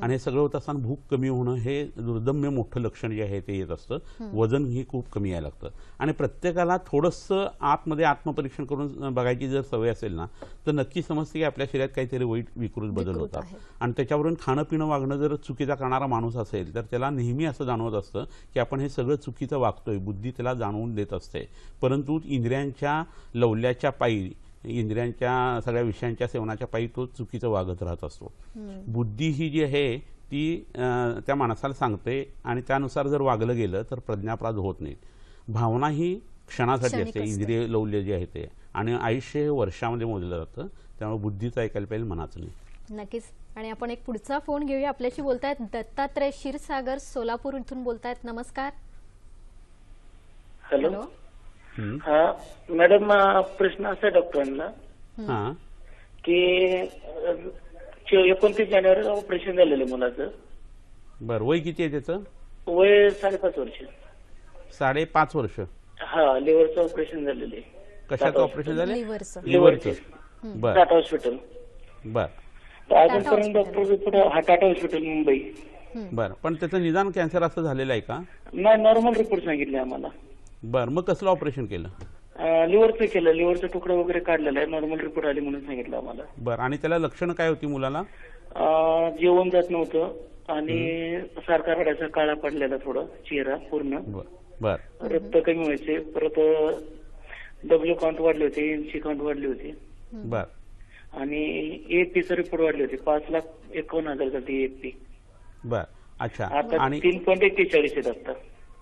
आणि हे सगळं होत असताना भूक कमी होणं हे दुर्दम्य मोठं लक्षण जे आहे ते येत असतं. वजन ही खूप कमी यायला लागतं आणि प्रत्येकाला थोडंसं आतमध्ये आत्मपरीक्षण करून बघायची जर सवय असेल ना तर नक्की समजते की आपल्या शरीरात काहीतरी वाईट विकृत बदल होतात. आणि त्याच्यावरून खाणं पिणं वागणं जर चुकीचा करणारा माणूस असेल तर त्याला नेहमी असं जाणवत असतं की आपण हे सगळं चुकीचं वागतोय, बुद्धी त्याला जाणवून देत असते. परंतु इंद्रियांच्या लवल्याच्या पायी, इंद्रियांच्या सगळ्या विषयांच्या सेवनाच्या पायी तो चुकीचं वागत राहत असतो. बुद्धी ही जी आहे ती त्या माणसाला सांगते आणि त्यानुसार जर वागलं गेलं तर प्रज्ञापराध होत नाही. भावना ही क्षणासाठी असते, इंद्रिय लवल्य जे आहे ते, आणि आयुष्य हे वर्षामध्ये मोजलं जातं. त्यामुळे बुद्धीचं ऐकायला पाहिजे, मनाचं नाही. नक्कीच. आणि आपण एक पुढचा फोन घेऊया. आपल्याशी बोलतायत दत्तात्रय क्षीरसागर सोलापूर इथून बोलतायत. नमस्कार. हॅलो. हा मॅडम, प्रश्न असा आहे डॉक्टरांना की 29 जानेवारीला ऑपरेशन झालेलं मुलाचं. बरं, वय किती आहे त्याचं? वय 5.5 वर्ष. 5.5 वर्ष. हा, लिव्हरचं ऑपरेशन झालेलं आहे. कशाचं ऑपरेशन झालं? लिव्हरचं. बरं. टाटा हॉस्पिटल. बरं. अजूनपर्यंत डॉक्टर टाटा हॉस्पिटल मुंबई. बरं, पण त्याचं निदान कॅन्सर असं झालेलं आहे का? नाही, नॉर्मल रिपोर्ट सांगितले आम्हाला. बरं, मग कसलं ऑपरेशन केलं? लिव्हरचं केलं, लिव्हरचा तुकडा वगैरे काढलेला आहे, नॉर्मल रिपोर्ट आले म्हणून सांगितलं आम्हाला. बरं, आणि त्याला लक्षणं काय होती मुलाला? जेवण जात नव्हतं आणि सारखा रडायचा, काळा पडलेला थोडा चेहरा पूर्ण. बरं. रक्त कमी व्हायचे, परत डब्ल्यू काउंट वाढले होते, एनसी काउंट वाढले होते. बरं. आणि AFPचा रिपोर्ट वाढले होते, 5,51,000 झाली AFP. बरं, अच्छा. आता 3.41 आहेत आता.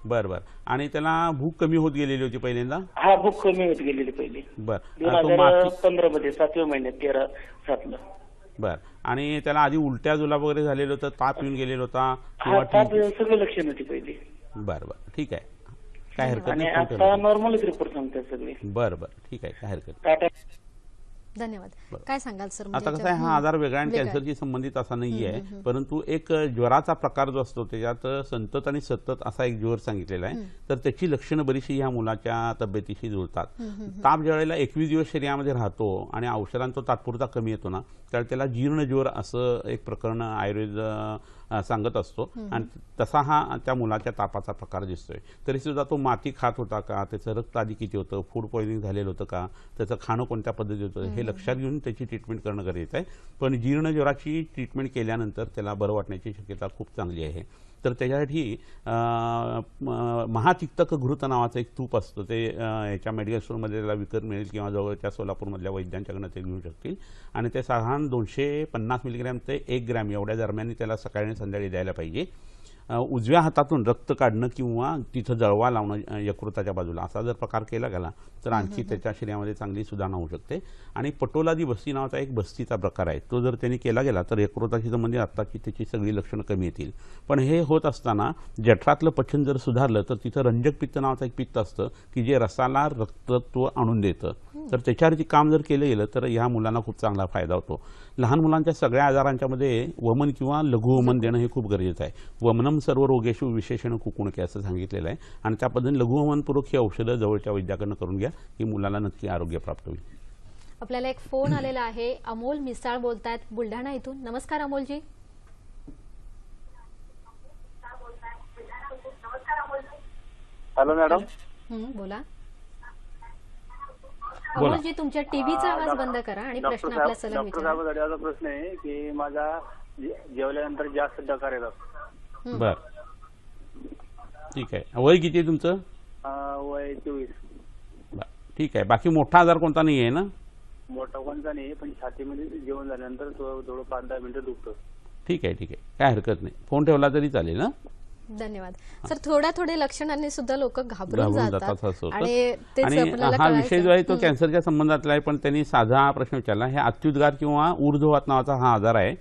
बरं बरं. आणि त्याला भूक कमी होत गेलेली होती पहिल्यांदा? हा, भूक कमी होत गेलेली पहिली. बरं. 2015 मध्ये 7व्या महिन्यात 13/7 ला. बरं. आणि त्याला आधी उलट्या जुलाब वगैरे झालेलं होतं, ताप येऊन गेलेला होता? ताप सगळं लक्षण होती पहिली. बरं बरं, ठीक आहे, काय हरकत नाही. नाही. आता नॉर्मलच रिपोर्ट सांगतात सगळे. बरं बरं, ठीक आहे, काय हरकत नाही. धन्यवाद. काय सांगाल सर? आता कसं आहे, हा आजार वेगळा आणि कॅन्सरशी संबंधित असा नाही आहे, परंतु एक ज्वराचा प्रकार जो असतो त्याच्यात संतत आणि सतत असा एक ज्वर सांगितलेला आहे. तर त्याची लक्षणं बरीचशी ह्या मुलाच्या तब्येतीशी जुळतात. ताप ज्यावेळेला 21 दिवस शरीरामध्ये राहतो आणि औषधांचा तो तात्पुरता कमी येतो ना, त्यावेळेला त्याला जीर्ण ज्वर असं एक प्रकरण आयुर्वेद सांगत असतो. आणि तसा हा त्या मुलाच्या तापाचा प्रकार दिसतोय. तरी सुद्धा तो माती खात होता का, त्याचं रक्त आधी किती होतं, फूड पॉइझनिंग झालेलं होतं का, त्याचं खाणं कोणत्या पद्धतीत होतं हे लक्षात घेऊन त्याची ट्रीटमेंट करणं गरजेचं आहे. पण जीर्ण ज्वराची ट्रीटमेंट केल्यानंतर त्याला बरं वाटण्याची शक्यता खूप चांगली आहे. तर त्याच्यासाठी महातिक्तक घृत नावाचं एक तूप असतं, ते याच्या मेडिकल स्टोअरमध्ये त्याला विकत मिळेल किंवा जवळच्या सोलापूरमधल्या वैद्यांच्याकडनं ते घेऊ शकतील. आणि ते साधारण 250 मिलीग्रॅम ते 1 ग्रॅम एवढ्या दरम्यान त्याला सकाळी आणि संध्याकाळी द्यायला पाहिजे. उजव्या हातातून रक्त काढणं किंवा तिथं जळवा लावणं यकृताच्या बाजूला, असा जर प्रकार केला गेला तर आणखी त्याच्या शरीरामध्ये चांगली सुधारणा होऊ शकते. आणि पटोलादी बस्ती नावाचा एक बस्तीचा प्रकार आहे, तो जर त्यांनी केला गेला तर यकृताशी संबंधित आत्ताची त्याची सगळी लक्षणं कमी येतील. पण हे होत असताना जठरातलं पचन जर सुधारलं तर तिथं रंजक पित्त नावाचं एक पित्त असतं की जे रसाला रक्तत्व आणून देतं. तर त्याच्यावरती काम जर केलं गेलं तर ह्या मुलांना खूप चांगला फायदा होतो. लहान मुलांच्या सगळ्या आजारांच्या मध्ये वमन किंवा लघुवमन देणं हे खूप गरजेचं आहे. वमनम सर्व रोगेषु विशेषण कुकुणके असं सांगितलेलं आहे. आणि त्या पद्धतीने लघुवमनपूर्वक ही औषधं जवळच्या वैद्याकडनं करून घ्या की मुलाला नक्की आरोग्य प्राप्त होईल. आपल्याला एक फोन आलेला आहे. अमोल मिसाळ बोलतायत बुलढाणा इथून. नमस्कार अमोलजी. Hello madam. बोला अमोलजी, तुमच्या टीव्हीचा आवाज बंद करा आणि प्रश्न आपल्या सलग डॉक्टर विचारा. साहेबांचा प्रश्न आहे की माझा जेवल्यानंतर जास्त डकार येतात. बर, ठीक आहे. वय किती आहे तुमचं? वय 24. बर, ठीक आहे. बाकी मोठा आजार कोणता नाही आहे ना? मोठा कोणता नाही, पण छातीमध्ये जेवण झाल्यानंतर थोडं 5-10 मिनिटं दुखतं. ठीक आहे, ठीक आहे, काय हरकत नाही. फोन ठेवला तरी चालेल ना? धन्यवाद सर. थोड्या लक्षणांनी सुद्धा लोक घाबरून जातात असं होतं. आणि तेच आणि आपल्याला हा विषय जो आहे तो कळायचं. कॅन्सरच्या संबंधातला आहे, पण त्यांनी साधा प्रश्न विचारला. हे अत्युद्गार किंवा ऊर्ध्ववात नावाचा हा आजार आहे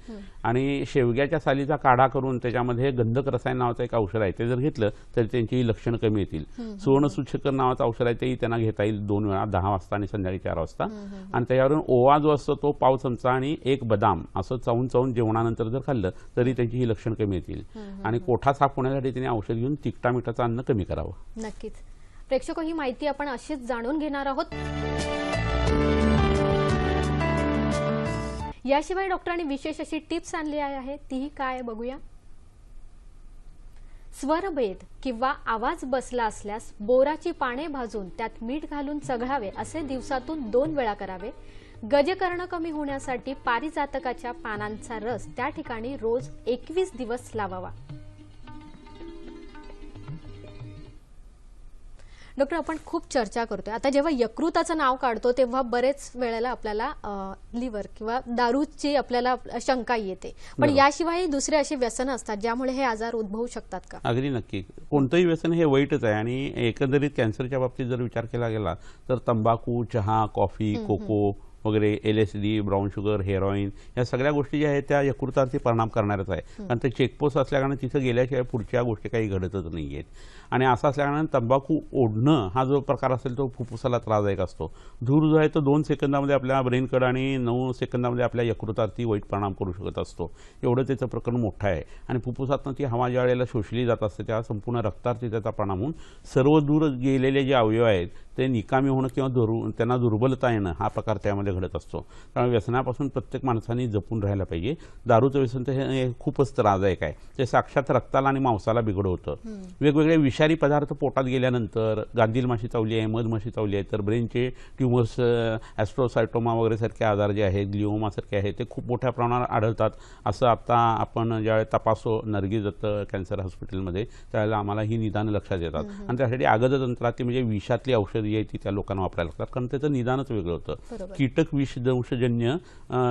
आणि शेवग्याच्या सालीचा काढा करून त्याच्यामध्ये गंधक रसायन नावाचं एक औषध आहे, ते जर घेतलं तर त्यांची लक्षणं कमी येतील. सुवर्णसूचकर नावाचं औषध आहे, तेही त्यांना घेता येईल 2 वेळा, 10 वाजता आणि संध्याकाळी 4 वाजता. आणि त्याच्यावरून ओवा जो असतो तो पाव चमचा आणि 1 बदाम असं चावून जेवणानंतर जर खाल्लं तरी त्यांची ही लक्षणं कमी येतील. आणि कोठा साफ होण्यासाठी त्यांनी औषध घेऊन तिखटा मिठाचं अन्न कमी करावं. नक्कीच प्रेक्षक, ही माहिती आपण अशीच जाणून घेणार आहोत. याशिवाय डॉक्टरांनी विशेष अशी टिप्स आणली आहे, तीही काय बघूया. स्वरभेद किंवा आवाज बसला असल्यास बोराची पाने भाजून त्यात मीठ घालून चघळावे, असे दिवसातून 2 वेळा करावे. गजकर्ण कमी होण्यासाठी पारिजातकाच्या पानांचा रस त्या ठिकाणी रोज 21 दिवस लावावा. डॉक्टर, आपण खूप चर्चा करतोय आता, जेव्हा यकृताचं नाव काढतो तेव्हा बरेच वेळेला आपल्याला लिव्हर किंवा दारूची आपल्याला शंका येते, पण याशिवाय दुसरे असे व्यसन असतात ज्यामुळे हे आजार उद्भवू शकतात का? अगदी नक्की. कोणतंही व्यसन हे वाईटच आहे आणि एकंदरीत कॅन्सरच्या बाबतीत जर विचार केला गेला तर तंबाखू, चहा, कॉफी, कोको वगैरे, LSD, ब्राऊन शुगर, हेरोईन, या सगळ्या गोष्टी ज्या आहेत त्या यकृतावरती परिणाम करणारच आहे. कारण ते चेकपोस्ट असल्याकारणे तिथं गेल्याशिवाय पुढच्या गोष्टी काही घडतच नाही आहेत. आणि असं असल्याकारणे तंबाखू ओढणं हा जो प्रकार असेल तो फुफ्फुसाला त्रासदायक असतो. धूर जो आहे तो 2 सेकंदामध्ये आपल्या ब्रेनकडे आणि 9 सेकंदामध्ये आपल्या यकृतावरती वाईट परिणाम करू शकत असतो. एवढं त्याचं प्रकरण मोठं आहे. आणि फुफ्फुसातनं ती हवा ज्या वेळेला शोषली जात असते त्या संपूर्ण रक्तावरती त्याचा परिणाम होऊन सर्व दूर गेलेले जे अवयव आहेत ते निकामी होणं किंवा त्यांना दुर्बलता येणं हा प्रकार त्यामध्ये घडत असतो. त्यामुळे व्यसनापासून प्रत्येक माणसाने जपून राहायला पाहिजे. दारूचं व्यसन तर हे खूपच त्रासदायक आहे. ते साक्षात रक्ताला आणि मांसाला बिघडवतं. वेगवेगळे विषारी पदार्थ पोटात गेल्यानंतर गांधील माशी चावली आहे, मधमाशी चावली आहे, तर ब्रेनचे ट्युमर्स, ॲस्ट्रोसायटोमा वगैरे सारखे आजार जे आहेत, ग्लिओमा सारखे आहेत, ते खूप मोठ्या प्रमाणात आढळतात. असं आता आपण ज्यावेळेस तपासतो नरगी दत्त कॅन्सर हॉस्पिटलमध्ये त्यावेळेला आम्हाला ही निदान लक्षात येतात. आणि त्यासाठी आगद तंत्राती म्हणजे विषातली औषधी आहे ती त्या लोकांना वापरायला लागतात, कारण त्याचं निदानच वेगळं होतं. कीटक विष दंशजन्य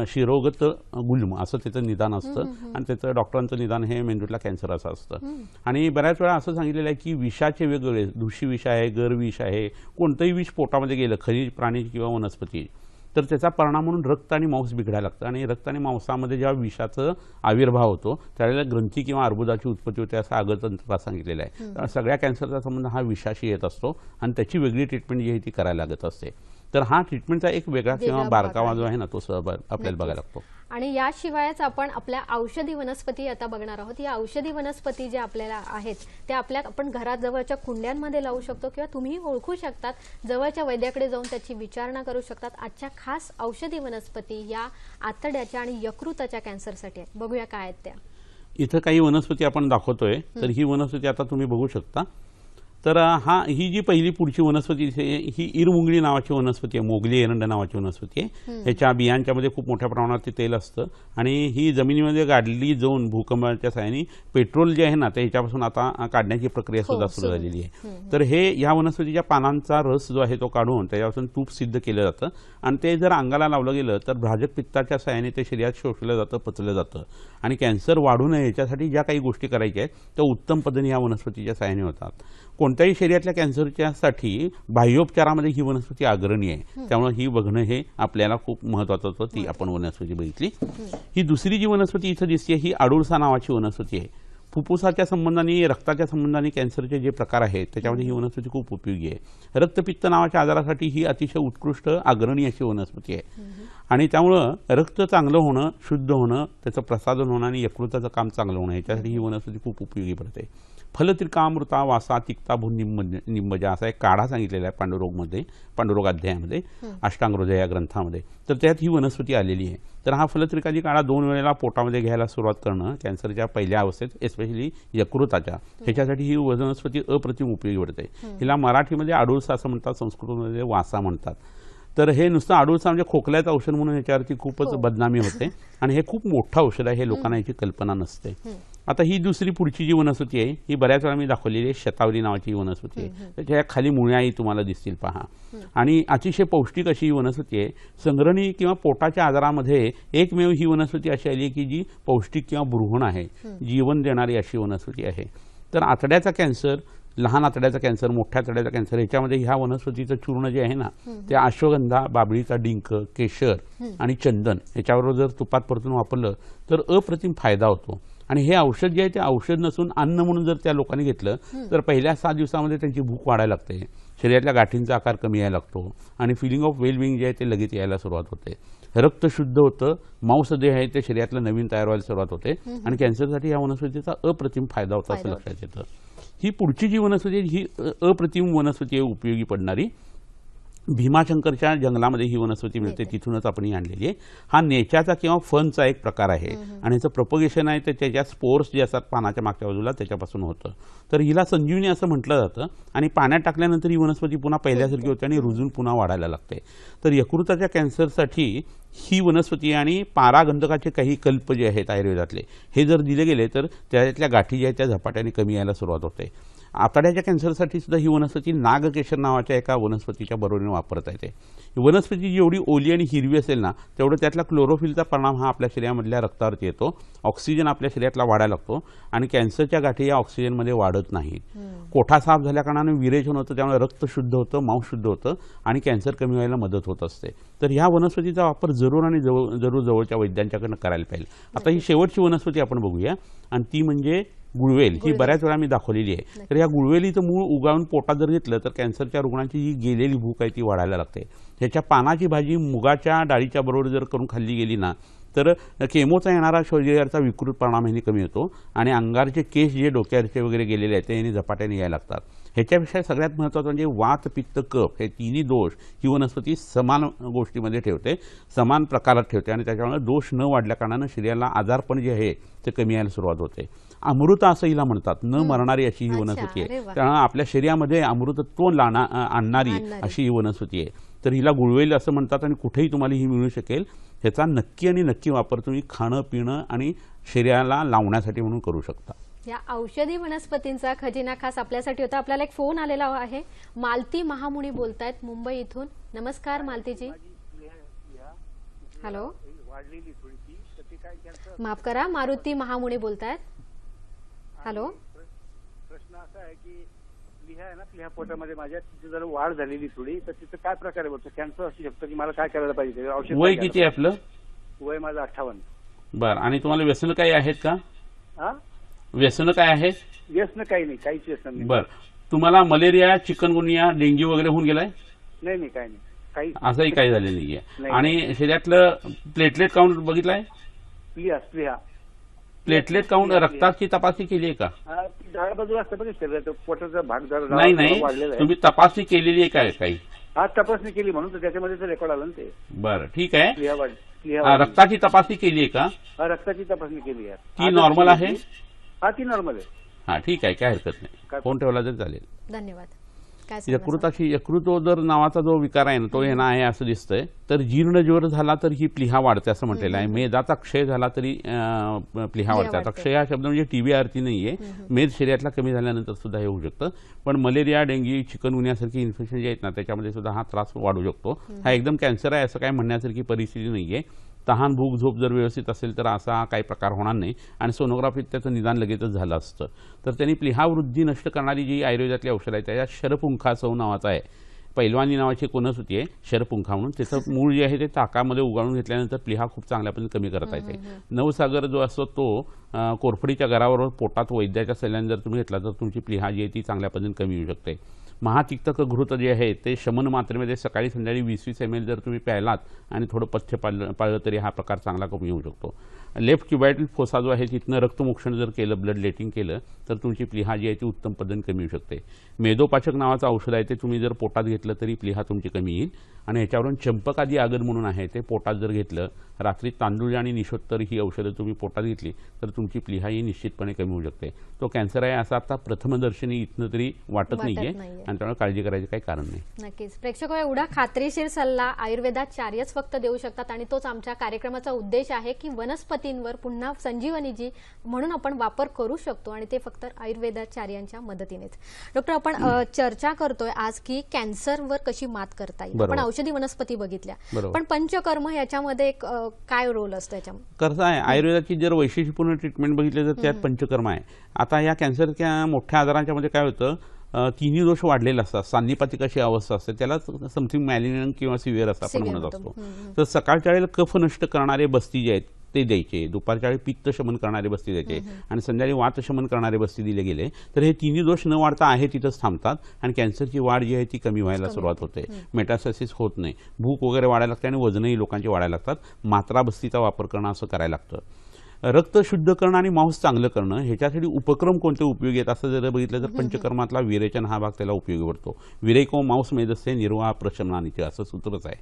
शिरोगत गुल्म असं त्याचं निदान असतं आणि त्याचं डॉक्टरांचं निदान हे मेंदूतला कॅन्सर असं असतं. आणि बऱ्याच वेळा असं सांगितलेलं आहे की विषाचे वेगवेगळे, धुशी विष आहे, गरविष आहे, कोणतंही विष पोटामध्ये गेलं, खनिज, प्राणी किंवा वनस्पती, तर त्याचा परिणाम म्हणून रक्त आणि मांस बिघडायला लागतं. आणि रक्त आणि मांसामध्ये जेव्हा विषाचं आविर्भाव होतो त्यावेळेला ग्रंथी किंवा अर्बुदाची उत्पत्ती होते असं आगतंत्रात सांगितलेलं आहे. त्यामुळे सगळ्या कॅन्सरचा संबंध हा विषाशी येत असतो आणि त्याची वेगळी ट्रीटमेंट जी आहे ती करायला लागत असते. तर हा ट्रीटमेंटचा एक वेगळा किंवा बारकावा जो आहे ना तो आपल्याला बघायला लागतो. आणि याशिवायच आपण आपल्या औषधी वनस्पती आता बघणार आहोत. या औषधी वनस्पती ज्या आपल्याला आहेत त्या आपण घराजवळच्या कुंड्यांमध्ये लावू शकतो किंवा तुम्ही ओळखू शकतात, जवळच्या वैद्याकडे जाऊन त्याची विचारणा करू शकतात. आजच्या खास औषधी वनस्पती या आतड्याच्या आणि यकृताच्या कॅन्सरसाठी आहेत. बघूया काय आहेत त्या. इथं काही वनस्पती आपण दाखवतोय, तर ही वनस्पती आता तुम्ही बघू शकता. तर ही जी पहिली पुढची वनस्पती ही इरमुंगळी नावाची वनस्पती आहे, मोगली एरंड नावाची वनस्पती आहे. ह्याच्या बियांच्यामध्ये खूप मोठ्या प्रमाणात ते तेल असतं आणि ही जमिनीमध्ये गाडली जाऊन भूकंपाच्या साहाय्याने पेट्रोल जे आहे ना ते ह्याच्यापासून आता काढण्याची प्रक्रिया सुद्धा सुरू झालेली आहे. तर हे ह्या वनस्पतीच्या पानांचा रस जो आहे तो काढून त्याच्यापासून तूप सिद्ध केलं जातं आणि ते जर अंगाला लावलं गेलं तर भ्राजक पित्ताच्या साहाय्याने ते शरीरात शोषलं जातं, पचलं जातं. आणि कॅन्सर वाढू नये याच्यासाठी ज्या काही गोष्टी करायच्या आहेत त्या उत्तम पद्धतीने ह्या वनस्पतीच्या साहाय्याने होतात. कोणत्याही शरीरातल्या कॅन्सरच्यासाठी बाह्योपचारामध्ये ही वनस्पती अग्रणी आहे, त्यामुळे ही बघणं हे आपल्याला खूप महत्वाचं होतं. ती आपण वनस्पती बघितली. ही दुसरी जी वनस्पती इथं दिसते ही आडुळसा नावाची वनस्पती आहे. फुफ्फुसाच्या संबंधाने, रक्ताच्या संबंधाने कॅन्सरचे जे प्रकार आहेत त्याच्यामध्ये ही वनस्पती खूप उपयोगी आहे. रक्तपित्त नावाच्या आजारासाठी ही अतिशय उत्कृष्ट अग्रणी अशी वनस्पती आहे. आणि त्यामुळं रक्त चांगलं होणं, शुद्ध होणं, त्याचं प्रसादन होणं आणि यकृताचं काम चांगलं होणं याच्यासाठी ही वनस्पती खूप उपयोगी पडते. फलत्रिकामृता वासा तिक्ता निंबजा असा एक काढा सांगितलेला आहे पांडुरोग अध्यायामध्ये, अष्टांगहृदय या ग्रंथामध्ये. तर त्यात ही वनस्पती आलेली आहे. तर हा फलत्रिकाजी काढा 2 वेळेला पोटामध्ये घ्यायला सुरुवात करणं कॅन्सरच्या पहिल्या अवस्थेत, एस्पेशली यकृताच्या, ह्याच्यासाठी ही वनस्पती अप्रतिम उपयोगी पडते. हिला मराठीमध्ये आडूळसा असं म्हणतात, संस्कृतमध्ये वासा म्हणतात. तर हे नुसतं आडूळसा म्हणजे खोकल्याचं औषध म्हणून ह्याच्यावरती खूपच बदनामी होते आणि हे खूप मोठं औषध आहे, हे लोकांना याची कल्पना नसते. आता ही दुसरी पुढची जी वनस्पती आहे ही बऱ्याच वेळा मी दाखवलेली आहे, शतावरी नावाची ही वनस्पती आहे. त्याच्या खाली मुळ्याही तुम्हाला दिसतील पहा. आणि अतिशय पौष्टिक अशी ही वनस्पती आहे. संग्रहणी किंवा पोटाच्या आजारामध्ये एकमेव ही वनस्पती अशी आली की जी पौष्टिक किंवा ब्रूहण आहे, जीवन देणारी अशी वनस्पती आहे. तर आतड्याचा कॅन्सर, लहान आतड्याचा कॅन्सर, मोठ्या आतड्याचा कॅन्सर, ह्याच्यामध्ये ह्या वनस्पतीचं चूर्ण जे आहे ना ते अश्वगंधा, बाबळीचा डिंक, केशर आणि चंदन ह्याच्याबरोबर जर तुपात परतून वापरलं तर अप्रतिम फायदा होतो. आणि हे औषध जे आहे ते औषध नसून अन्न म्हणून जर त्या लोकांनी घेतलं तर पहिल्या 7 दिवसामध्ये त्यांची भूक वाढायला लागते, शरीरातल्या गाठींचा आकार कमी यायला लागतो आणि फिलिंग ऑफ वेलबिंग जे आहे ते लगेच यायला सुरुवात होते. रक्त शुद्ध होतं, मांसदेह आहे ते शरीरातलं नवीन तयार व्हायला सुरुवात होते आणि कॅन्सरसाठी या वनस्पतीचा अप्रतिम फायदा होता असं लक्षात येतं. ही पुढची जी वनस्पती आहे ही अप्रतिम वनस्पती आहे, उपयोगी पडणारी. भीमाशंकरच्या जंगलामध्ये ही वनस्पती मिळते, तिथूनच आपण ही आणलेली आहे. हा नेच्याचा किंवा फनचा एक प्रकार आहे आणि ह्याचं प्रोपगेशन आहे ते त्याच्या स्पोर्स जे असतात पानाच्या मागच्या बाजूला त्याच्यापासून होतं. तर हिला संजीवनी असं म्हटलं जातं आणि पाण्यात टाकल्यानंतर ही वनस्पती पुन्हा पहिल्यासारखी होते आणि रुजून पुन्हा वाढायला लागते. तर यकृताच्या कॅन्सरसाठी ही वनस्पती आणि पारागंधकाचे काही कल्प जे आहेत आयुर्वेदातले हे जर दिले गेले तर त्यातल्या गाठी ज्या आहेत त्या झपाट्याने कमी यायला सुरुवात होते. आतड्याच्या कॅन्सरसाठी सुद्धा ही वनस्पती नागकेशर नावाच्या एका वनस्पतीच्या बरोबरीने वापरता येते. वनस्पती जेवढी ओली आणि हिरवी असेल ना तेवढं त्यातला क्लोरोफिलचा परिणाम हा आपल्या शरीरामधल्या रक्तावरती येतो, ऑक्सिजन आपल्या शरीरातला वाढायला लागतो आणि कॅन्सरच्या गाठी या ऑक्सिजनमध्ये वाढत नाही. कोठा साफ झाल्या कारणाने विरेचन होतं, त्यामुळे रक्त शुद्ध होतं, मांस शुद्ध होतं आणि कॅन्सर कमी व्हायला मदत होत असते. तर ह्या वनस्पतीचा वापर जरूर आणि जरूर जवळच्या वैद्यांच्याकडनं करायला पाहिजे. आता ही शेवटची वनस्पती आपण बघूया आणि ती म्हणजे गुळवेल. ही बऱ्याच वेळा मी दाखवलेली आहे. तर या गुळवेलीचं मूळ उगाळून पोटात जर घेतलं तर कॅन्सरच्या रुग्णांची जी गेलेली भूक आहे ती वाढायला लागते. ह्याच्या पानाची भाजी मुगाच्या डाळीच्या बरोबर जर करून खाल्ली गेली ना तर केमोचा येणारा शरीराचा विकृत परिणाम ह्याने कमी होतो आणि अंगारचे केस जे डोक्यावरचे वगैरे गेलेले आहेत ते ह्याने झपाट्याने यायला लागतात. ह्याच्यापेक्षा सगळ्यात महत्त्वाचं म्हणजे वात, पित्त, कफ हे तिन्ही दोष ही वनस्पती समान गोष्टीमध्ये ठेवते, समान प्रकारात ठेवते आणि त्याच्यामुळे दोष न वाढल्या कारणानं शरीराला आजारपण जे आहे ते कमी यायला सुरुवात होते. अमृता असं हिला म्हणतात, न मरणारी अशी ही वनस्पती आहे. त्यामुळे आपल्या शरीरामध्ये अमृतत्व आणणारी अशी ही वनस्पती आहे. तर हिला गुळवेल असं म्हणतात आणि कुठेही तुम्हाला ही मिळू शकेल. ह्याचा नक्की आणि नक्की वापर तुम्ही खाणं, पिणं आणि शरीराला लावण्यासाठी म्हणून करू शकता. या औषधी वनस्पतींचा खजिना खास आपल्यासाठी होता. आपल्याला एक फोन आलेला आहे. मालती महामुनी बोलतायत मुंबई इथून. नमस्कार मालतीजी. हॅलो, माफ करा, मारुती महामुनी बोलतायत. हॅलो, प्रश्न असा आहे की प्लीहा आहे ना, प्लीहा पोटामध्ये माझ्या तिथे जर वाढ झालेली थोडी, तर तिथं काय प्रकारे होतं? कॅन्सर असू शकतं की मला काय करायला पाहिजे? औषध वय किती आहे आपलं? वय माझं 58. बरं, आणि तुम्हाला व्यसन काही आहेत का? हा, व्यसन काय आहे? व्यसन काही नाही, काहीच व्यसन नाही. बरं, तुम्हाला मलेरिया, चिकनगुनिया, डेंग्यू वगैरे होऊन गेलाय? नाही नाही, काही नाही, काही असंही काही झालेलं नाहीये. आणि शरीरातलं प्लेटलेट काउंट बघितलाय? प्लीहा प्लेटलेट काउंट, रक्ताची तपासणी केली आहे का? डाव्या बाजूला असतं बघ शरीराचा पोटाचा भाग जरा नाही वाढलेला नाही, आहे. तुम्ही तपासणी केलेली आहे काय काही? हा, तपासणी केली म्हणून तर त्याच्यामध्ये रेकॉर्ड आलं ना ते. बरं, ठीक आहे. प्लीहा रक्ताची तपासणी केली आहे का? रक्ताची तपासणी केली आहे. ती नॉर्मल आहे? हा, ती नॉर्मल आहे. हा, ठीक आहे, काय हरकत नाही, फोन ठेवला तरी चालेल. धन्यवाद. यकृतोदर नावाचा जो विकार आहे ना तो येणं आहे असं दिसतंय. तर जीर्ण ज्वर झाला तर ही प्लीहा वाढते असं म्हटलेलं आहे. मेदाचा क्षय झाला तरी प्लीहा वाढते. आता क्षय हा शब्द म्हणजे टीबी अर्थी नाहीये, मेद शरीरातला कमी झाल्यानंतर सुद्धा हे होऊ शकतं. पण मलेरिया, डेंग्यू, चिकनगुनियासारखी इन्फेक्शन जे आहेत ना त्याच्यामध्ये सुद्धा हा त्रास वाढू शकतो. हा एकदम कॅन्सर आहे असं काय म्हणण्यासारखी परिस्थिती नाहीये. तहान, भूक, झोप जर व्यवस्थित असेल तर असा काही प्रकार होणार नाही आणि सोनोग्राफीत त्याचं निदान लगेचच झालं असतं. तर त्यांनी प्लीहा वृद्धी नष्ट करणारी जी आयुर्वेदातली औषध आहे त्याच्यात शरपुंखासव नावाचा आहे, पैलवानी नावाची वनस्पती आहे शरपुंखा म्हणून. त्याचं मूळ जे आहे ते ताकामध्ये उगाळून घेतल्यानंतर प्लीहा खूप चांगल्यापणे कमी करता येते. नवसागर जो असतो तो कोरफडीच्या घरावर पोटात वैद्याच्या सल्ल्याने जर तुम्ही घेतला तर तुमची प्लीहा जी आहे ती चांगल्या पद्धतीने कमी होऊ शकते. महातिक्तक घृत जे आहे ते शमन मात्रेमध्ये सकाळी संध्याकाळी 20-20 ml जर तुम्ही प्यायलात आणि थोडं पथ्य पाळलं तरी हा प्रकार चांगला कमी होऊ शकतो. लेफ्ट क्युबायटल फोसा जो आहे तिथनं रक्तमोक्षण जर केलं, ब्लड लेटिंग केलं तर तुमची प्लीहा जी आहे ती उत्तम पद्धतीने कमी होऊ शकते. मेदोपाचक नावाचं औषध आहे ते तुम्ही जर पोटात घेतलं तरी प्लीहा तुमची कमी येईल. आणि ह्याच्यावरून चंपकादी आगन म्हणून आहे ते पोटात जर घेतलं, रात्री तांदूळ आणि निशोत्तर ही औषधं तुम्ही पोटात घेतली तर तुमची प्लीहा ही निश्चितपणे कमी होऊ शकते. तो कॅन्सर आहे असं आता प्रथमदर्शनी इथनं तरी वाटत नाहीये आणि त्यामुळे काळजी करायचं काही कारण नाही. नक्कीच प्रेक्षक, एवढा खात्रीशीर सल्ला आयुर्वेदाचार्यच फक्त देऊ शकतात आणि तोच आमच्या कार्यक्रमाचा उद्देश आहे की वनस्पतींवर पुन्हा संजीवनीची म्हणून आपण वापर करू शकतो आणि ते फक्त आयुर्वेदाचार्यांच्या मदतीनेच. डॉक्टर, आपण चर्चा करतोय आज की कॅन्सरवर कशी मात करता येईल. आपण औषधी वनस्पती बघितल्या, पण पंचकर्म याच्यामध्ये काय रोल असतो याच्यामध्ये? कसं आहे, आयुर्वेदाची जर वैशिष्ट्यपूर्ण ट्रीटमेंट बघितली तर त्यात पंचकर्म आहे. आता या कॅन्सरच्या मोठ्या आजारांच्या मध्ये काय होतं, तिन्ही दोष वाढलेले असतात. सांधिपातिक अशी अवस्था असते, त्याला समथिंग मॅलिग्नंट किंवा सिव्हिअर असं आपण म्हणत असतो. तर सकाळच्या वेळेला कफ नष्ट करणारे बस्ती जे आहेत ते द्यायचे, दुपारच्या वेळी पित्त शमन करणारे बस्ती द्यायचे आणि संध्याकाळी वात शमन करणारे बस्ती दिले गेले तर हे तिन्ही दोष न वाढता आहे तिथंच थांबतात आणि कॅन्सरची वाढ जी आहे ती कमी व्हायला सुरुवात होते. मेटास्टॅसिस होत नाही, भूक वगैरे वाढायला लागते आणि वजनही लोकांचे वाढायला लागतात. मात्रा बस्तीचा वापर करणं असं करायला लागतं. रक्त शुद्ध करणं आणि मांस चांगलं करणं ह्याच्यासाठी उपक्रम कोणते उपयोगी आहेत असं जर बघितलं तर पंचकर्मातला विरेचन हा भाग त्याला उपयोगी पडतो. विरेको मांस मेदस्ते निर्वाह प्रशमनानिचे असं सूत्रच आहे.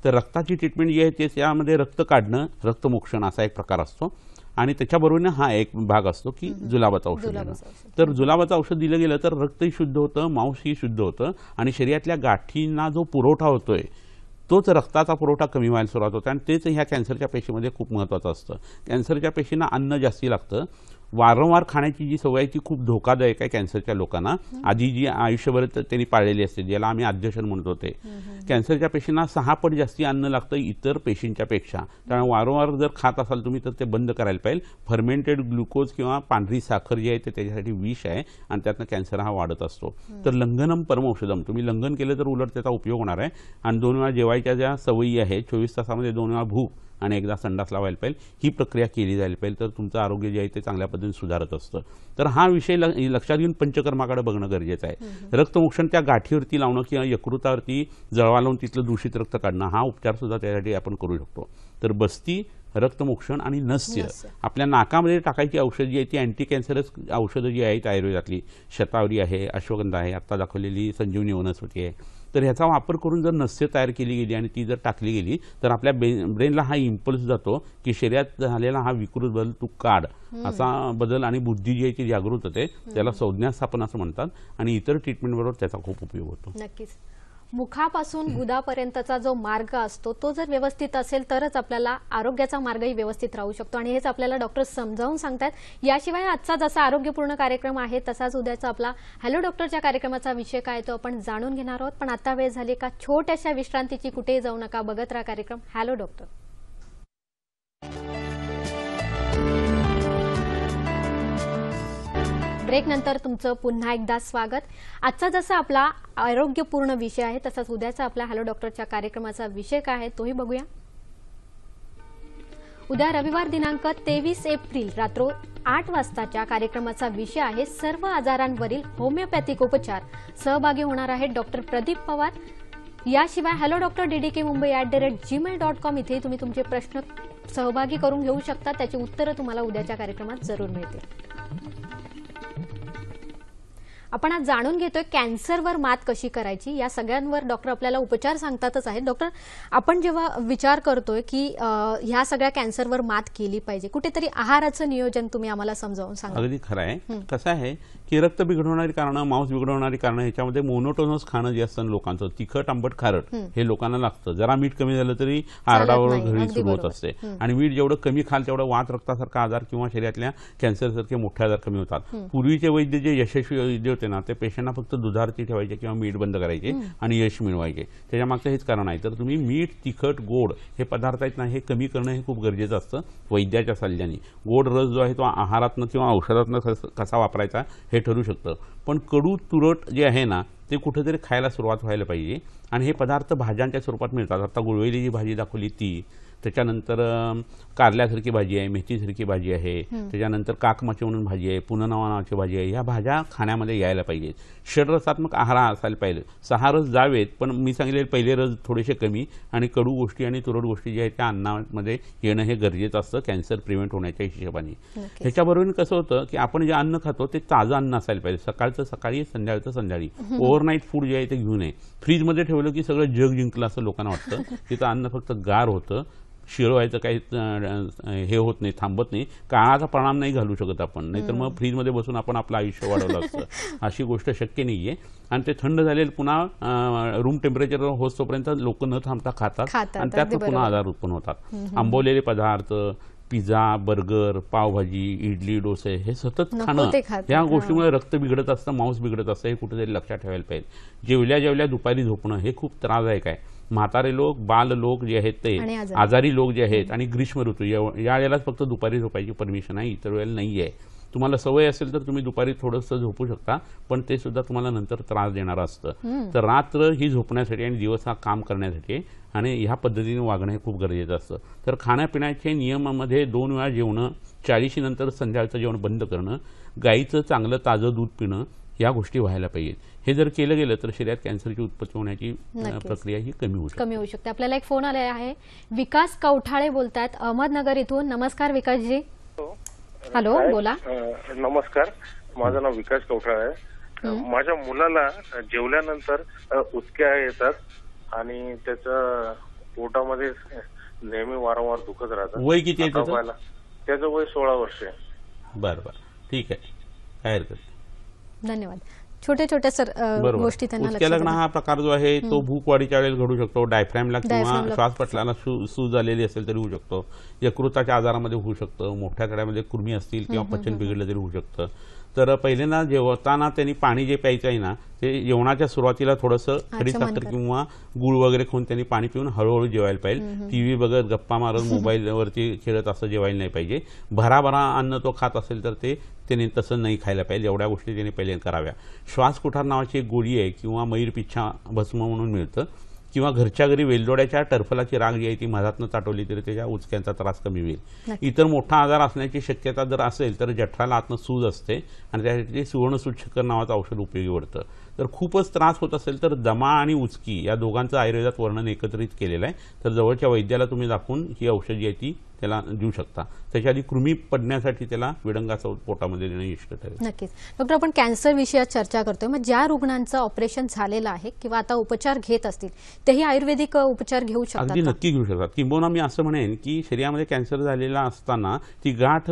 तर रक्ताची ट्रीटमेंट जी आहे ते त्यामध्ये रक्त काढणं, रक्तमोक्षण असा एक प्रकार असतो आणि त्याच्याबरोबरीने हा एक भाग असतो की जुलाबाचं औषध देणं. तर जुलाबाचं औषध दिलं गेलं तर रक्तही शुद्ध होतं, मांसही शुद्ध होतं आणि शरीरातल्या गाठींना जो पुरवठा होतोय तोच रक्ताचा पुरवठा कमी व्हायला सुरुवात होते आणि तेच ह्या कॅन्सरच्या पेशीमध्ये खूप महत्त्वाचं असतं. कॅन्सरच्या पेशींना अन्न जास्ती लागतं. वारंवार खाण्याची जी सवय आहे ती खूप धोकादायक आहे कॅन्सरच्या लोकांना. आधी जी आयुष्यभर त्यांनी पाळलेली असते, ज्याला आम्ही आद्यशन म्हणत होते. कॅन्सरच्या पेशींना 6 पट जास्ती अन्न लागतं इतर पेशींच्या पेक्षा. त्यामुळे वारंवार जर खात असाल तुम्ही तर ते बंद करायला पाहिजे. फर्मेंटेड ग्लुकोज किंवा पांढरी साखर जी आहे ते त्याच्यासाठी विष आहे आणि त्यातनं कॅन्सर हा वाढत असतो. तर लंघनम परम औषधम, तुम्ही लंघन केलं तर उलट त्याचा उपयोग होणार आहे. आणि 2 वेळा जेवायच्या ज्या सवयी आहेत, 24 तासामध्ये 2 वेळा भूक आणि एकदा संडास लावायला पाहिजे, ही प्रक्रिया केली जायला पाहिजे तर तुमचं आरोग्य जे आहे ते चांगल्या पद्धतीने सुधारत असतं. तर हा विषय लक्षात घेऊन पंचकर्माकडे बघणं गरजेचं आहे. रक्तमोक्षण त्या गाठीवरती लावणं किंवा यकृतावरती जळवा लावून तिथलं दूषित रक्त काढणं हा उपचार सुद्धा त्यासाठी आपण करू शकतो. तर बस्ती, रक्तमोक्षण आणि नस्य आपल्या नाकामध्ये टाकायची औषध जी आहे ती अँटी कॅन्सरस औषधं जी आहेत आयुर्वेदातली, शतावरी आहे, अश्वगंधा आहे, आता दाखवलेली संजीवनी वनस्पती आहे. तर ह्याचा वापर करून जर नस्य तयार केली गेली आणि ती जर टाकली गेली तर आपल्या ब्रेनला हा इम्पल्स जातो की शरीरात झालेला हा विकृत बदल तू काढ असा बदल आणि बुद्धी जी आहे ती जागृत होते. त्याला संज्ञास्थापन असं म्हणतात आणि इतर ट्रीटमेंट बरोबर त्याचा खूप उपयोग होतो. नक्कीच. मुखापासून गुदापर्यंतचा जो मार्ग असतो तो जर व्यवस्थित असेल तरच आपल्याला आरोग्याचा मार्गही व्यवस्थित राहू शकतो आणि हेच आपल्याला डॉक्टर समजावून सांगतात. याशिवाय आजचा जसा आरोग्यपूर्ण कार्यक्रम आहे तसाच उद्याचा आपला हॅलो डॉक्टरच्या कार्यक्रमाचा विषय काय तो आपण जाणून घेणार आहोत. पण आता वेळ झाली का छोट्याशा विश्रांतीची, कुठेही जाऊ नका, बघत राहा कार्यक्रम हॅलो डॉक्टर. ब्रेक नंतर तुमचं पुन्हा एकदा स्वागत. आजचा जसा आपला आरोग्यपूर्ण विषय आहे तसाच उद्याचा आपला हॅलो डॉक्टरच्या कार्यक्रमाचा विषय काय आहे तोही बघूया. उद्या रविवार दिनांक 23 एप्रिल रात्री 8 वाजताच्या कार्यक्रमाचा विषय आहे सर्व आजारांवरील होमिओपॅथिक उपचार. सहभागी होणार आहेत डॉक्टर प्रदीप पवार. याशिवाय हॅलो डॉक्टर ddkmumbai@gmail.com इथे तुम्ही तुमचे प्रश्न सहभागी करून घेऊ शकता. त्याची उत्तरं तुम्हाला उद्याच्या कार्यक्रमात जरूर मिळतील. आपण आज जाणून घेतोय कॅन्सरवर मात कशी करायची. या सगळ्यांवर डॉक्टर आपल्याला उपचार सांगतातच आहेत. डॉक्टर, आपण जेव्हा विचार करतोय की ह्या सगळ्या कॅन्सरवर मात केली पाहिजे, कुठेतरी आहाराचं नियोजन तुम्ही आम्हाला समजावून सांगा. अगदी खरं आहे. कसं आहे की रक्त बिघडवणारी कारणं, मांस बिघडवणारी कारणं ह्याच्यामध्ये मोनोटोनस खाणं जे असतं लोकांचं, तिखट आंबट खारट हे लोकांना लागतं. जरा मीठ कमी झालं तरी आरडावर घरी सुरू होत असते आणि मीठ जेवढं कमी खाल तेवढं वात रक्तासारखा आजार किंवा शरीरातल्या कॅन्सरसारखे मोठे आजार कमी होतात. पूर्वीचे वैद्य जे यशस्वी वैद्य होते ना ते पेशंटना फक्त दुधारती ठेवायचे किंवा मीठ बंद करायचे आणि यश मिळवायचे. त्याच्या मागचं हेच कारण आहे. तर तुम्ही मीठ, तिखट, गोड हे पदार्थ आहेत ना हे कमी करणं हे खूप गरजेचं असतं वैद्याच्या सल्ल्याने. गोड रस जो आहे तो आहारातनं किंवा औषधातनं कसा वापरायचा हे ठरू शकतं. पण कडू तुरट जे आहे ना ते कुठेतरी खायला सुरुवात व्हायला पाहिजे आणि हे पदार्थ भाज्यांच्या स्वरूपात मिळतात. आता गुळवेली जी भाजी दाखवली ती, त्याच्यानंतर कारल्यासारखी भाजी आहे, मेथीसारखी भाजी आहे, त्याच्यानंतर काकमाची म्हणून भाजी आहे, पुनर्नवा नावाची भाजी आहे. ह्या भाज्या खाण्यामध्ये यायला पाहिजेत. षडरसात्मक आहार असायला पाहिजे. 6 रस जावेत, पण मी सांगितलेले पहिले रस थोडेसे कमी आणि कडू गोष्टी आणि तुरट गोष्टी ज्या आहेत त्या अन्नामध्ये येणं हे गरजेचं असतं कॅन्सर प्रिव्हेंट होण्याच्या हिशोबाने. ह्याच्याबरोबर कसं होतं की आपण जे अन्न खातो ते ताजं अन्न असायला पाहिजे. सकाळचं सकाळी, संध्याकाळचं संध्याकाळी. ओव्हरनाईट फूड जे आहे ते घेऊ नये. फ्रीजमध्ये ठेवलं की सगळं जग जिंकलं असं लोकांना वाटतं. तिथं अन्न फक्त गार होतं, शिळ व्हायचं काही हे होत नाही, थांबत नाही. काळाचा परिणाम नाही घालू शकत आपण, नाहीतर मग फ्रीजमध्ये बसून आपण आपलं आयुष्य वाढवलं असतं. अशी गोष्ट शक्य नाहीये. आणि ते थंड झालेलं पुन्हा रूम टेम्परेचर होतोपर्यंत लोक न थांबता खातात आणि त्यात पुन्हा आजार उत्पन्न होतात. आंबवलेले पदार्थ, पिझ्झा, बर्गर, पावभाजी, इडली, डोसे हे सतत खाणं, या गोष्टीमुळे रक्त बिघडत असतं, मांस बिघडत असतं. हे कुठेतरी लक्षात ठेवायला पाहिजे. जेवल्या दुपारी झोपणं हे खूप त्रासदायक आहे. म्हातारे लोक, बाल लोक जे आहेत ते, आजारी लोक जे आहेत आणि ग्रीष्म ऋतू या वेळेलाच फक्त दुपारी झोपायची परमिशन आहे, इतर वेळेला नाही आहे. तुम्हाला सवय असेल तर तुम्ही दुपारी थोडंसं झोपू शकता, पण ते सुद्धा तुम्हाला नंतर त्रास देणारं असतं. तर रात्र ही झोपण्यासाठी आणि दिवस हा काम करण्यासाठी आणि ह्या पद्धतीने वागणं हे खूप गरजेचं असतं. तर खाण्यापिण्याच्या नियमामध्ये 2 वेळा जेवणं, 40 नंतर संध्याकाळचं जेवण बंद करणं, गाईचं चांगलं ताजं दूध पिणं, या गोष्टी व्हायला पाहिजेत. हे जर केलं गेलं तर शरीरात कॅन्सरची उत्पत्ती होण्याची प्रक्रिया ही कमी होऊ शकते. आपल्याला एक फोन आलेला आहे. विकास कवठाळे बोलतात अहमदनगर इथून. नमस्कार विकासजी. हॅलो, बोला. नमस्कार, माझं नाव विकास कवठाळे आहे. माझ्या मुलाला जेवल्यानंतर उचक्या येतात आणि त्याच्या पोटामध्ये नेहमी वारंवार दुखत राहतात. वय किती आहे त्याचं? वय 16 वर्ष आहे. बरं, ठीक आहे, काय हरकत नाही. धन्यवाद. छोटे छोटे गोष्टी त्यांना उचक्या लागणं हा प्रकार जो आहे तो भूक वाढीच्या वेळेला घडू शकतो. डायफ्रॅमला किंवा श्वासपटलाला सूज आलेली असेल तरी होऊ शकतो. यकृताच्या आजारामध्ये होऊ शकतं. मोठ्या तळ्यामध्ये कृमी असतील किंवा पचन बिघडलं तरी होऊ शकतं. तर पहिल्यांदा जेवताना त्यांनी पाणी जे प्यायचं आहे ना ते जेवणाच्या सुरुवातीला थोडंसं खडीसाखर किंवा गुळ वगैरे खाऊन त्यांनी पाणी पिऊन हळूहळू जेवायला पाहिजे. टीव्ही बघत, गप्पा मारत, मोबाईलवरती खेळत असं जेवायला नाही पाहिजे. भराभरा अन्न तो खात असेल तर ते त्याने तसं नाही खायला पाहिजे. एवढ्या गोष्टी त्याने पहिले कराव्या. श्वासकुठार नावाची एक गोळी आहे किंवा मयूरपिच्छा भस्म म्हणून मिळतं, किंवा घरच्या घरी वेलदोड्याच्या टरफलाची राग जी आहे ती मधातनं चाटवली तरी त्याच्या उचक्यांचा त्रास कमी होईल. इतर मोठा आजार असण्याची शक्यता जर असेल तर जठराला आतनं सूज असते आणि त्यासाठी सुवर्णसूचकर नावाचं औषध उपयोगी पडतं. तर खूपच त्रास होत असेल तर दमा आणि उचकी या दोघांचं आयुर्वेदात वर्णन एकत्रित केलेलं आहे. तर जवळच्या वैद्याला तुम्ही दाखवून ही औषध जी आहे ती त्याला देऊ शकता. त्याच्या आधी कृमी पडण्यासाठी त्याला विडंगाचं पोटामध्ये देणं इष्ट ठरेल. नक्कीच. डॉक्टर, आपण कॅन्सर विषयात चर्चा करतोय. मग ज्या रुग्णांचं ऑपरेशन झालेलं आहे किंवा आता उपचार घेत असतील तेही आयुर्वेदिक उपचार घेऊ शकतात? अगदी नक्की घेऊ शकतात. किंबहुना मी असं म्हणेन की शरीरामध्ये कॅन्सर झालेला असताना ती गाठ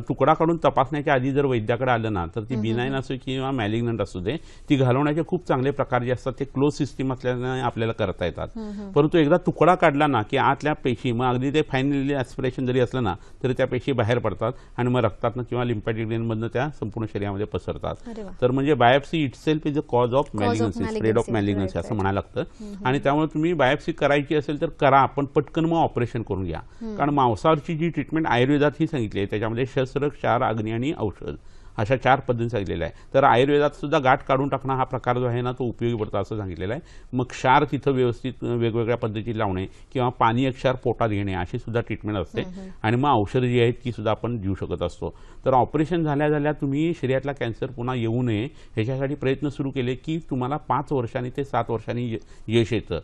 तुकडा काढून तपासण्याच्या आधी जर वैद्याकडे आलं ना तर ती बिनाईन असो किंवा मॅलिग्नंट असू दे, ती घालवण्याचे खूप चांगले प्रकार जे असतात ते क्लोज सिस्टीम असल्याने आपल्याला करता येतात. परंतु एकदा तुकडा काढला ना की आतल्या पेशी, मग अगदी ते फायनली ॲस्पिरेशन जरी असलं ना तरी त्या पेशी बाहेर पडतात आणि मग रक्तातनं किंवा लिम्फॅटिक ड्रेनमधनं त्या संपूर्ण शरीरामध्ये पसरतात. तर म्हणजे biopsy itself is a cause of malignancy, spread of malignancy असं म्हणायला लागतं. आणि त्यामुळे तुम्ही बायोप्सी करायची असेल तर करा, पण पटकन मग ऑपरेशन करून घ्या. कारण मांसावरची जी ट्रीटमेंट आयुर्वेदात ही सांगितली आहे त्याच्यामध्ये शस्त्र, क्षार, अग्नी आणि औषध अशा 4 पद्धती सांगितलेल्या आहे. तर आयुर्वेदात सुद्धा गाठ काढून टाकणं हा प्रकार जो आहे ना तो उपयोगी पडतो असं सांगितलेलं आहे. मग क्षार तिथं व्यवस्थित वेगवेगळ्या पद्धती लावणे किंवा पानीय क्षार पोटात घेणे अशी सुद्धा ट्रीटमेंट असते. आणि मग औषधं जी आहेत ती सुद्धा आपण देऊ शकत असतो. तर ऑपरेशन झाल्या तुम्ही शरीरातला कॅन्सर पुन्हा येऊ नये ह्याच्यासाठी प्रयत्न सुरू केले की तुम्हाला 5 वर्षांनी ते 7 वर्षांनी यश येतं.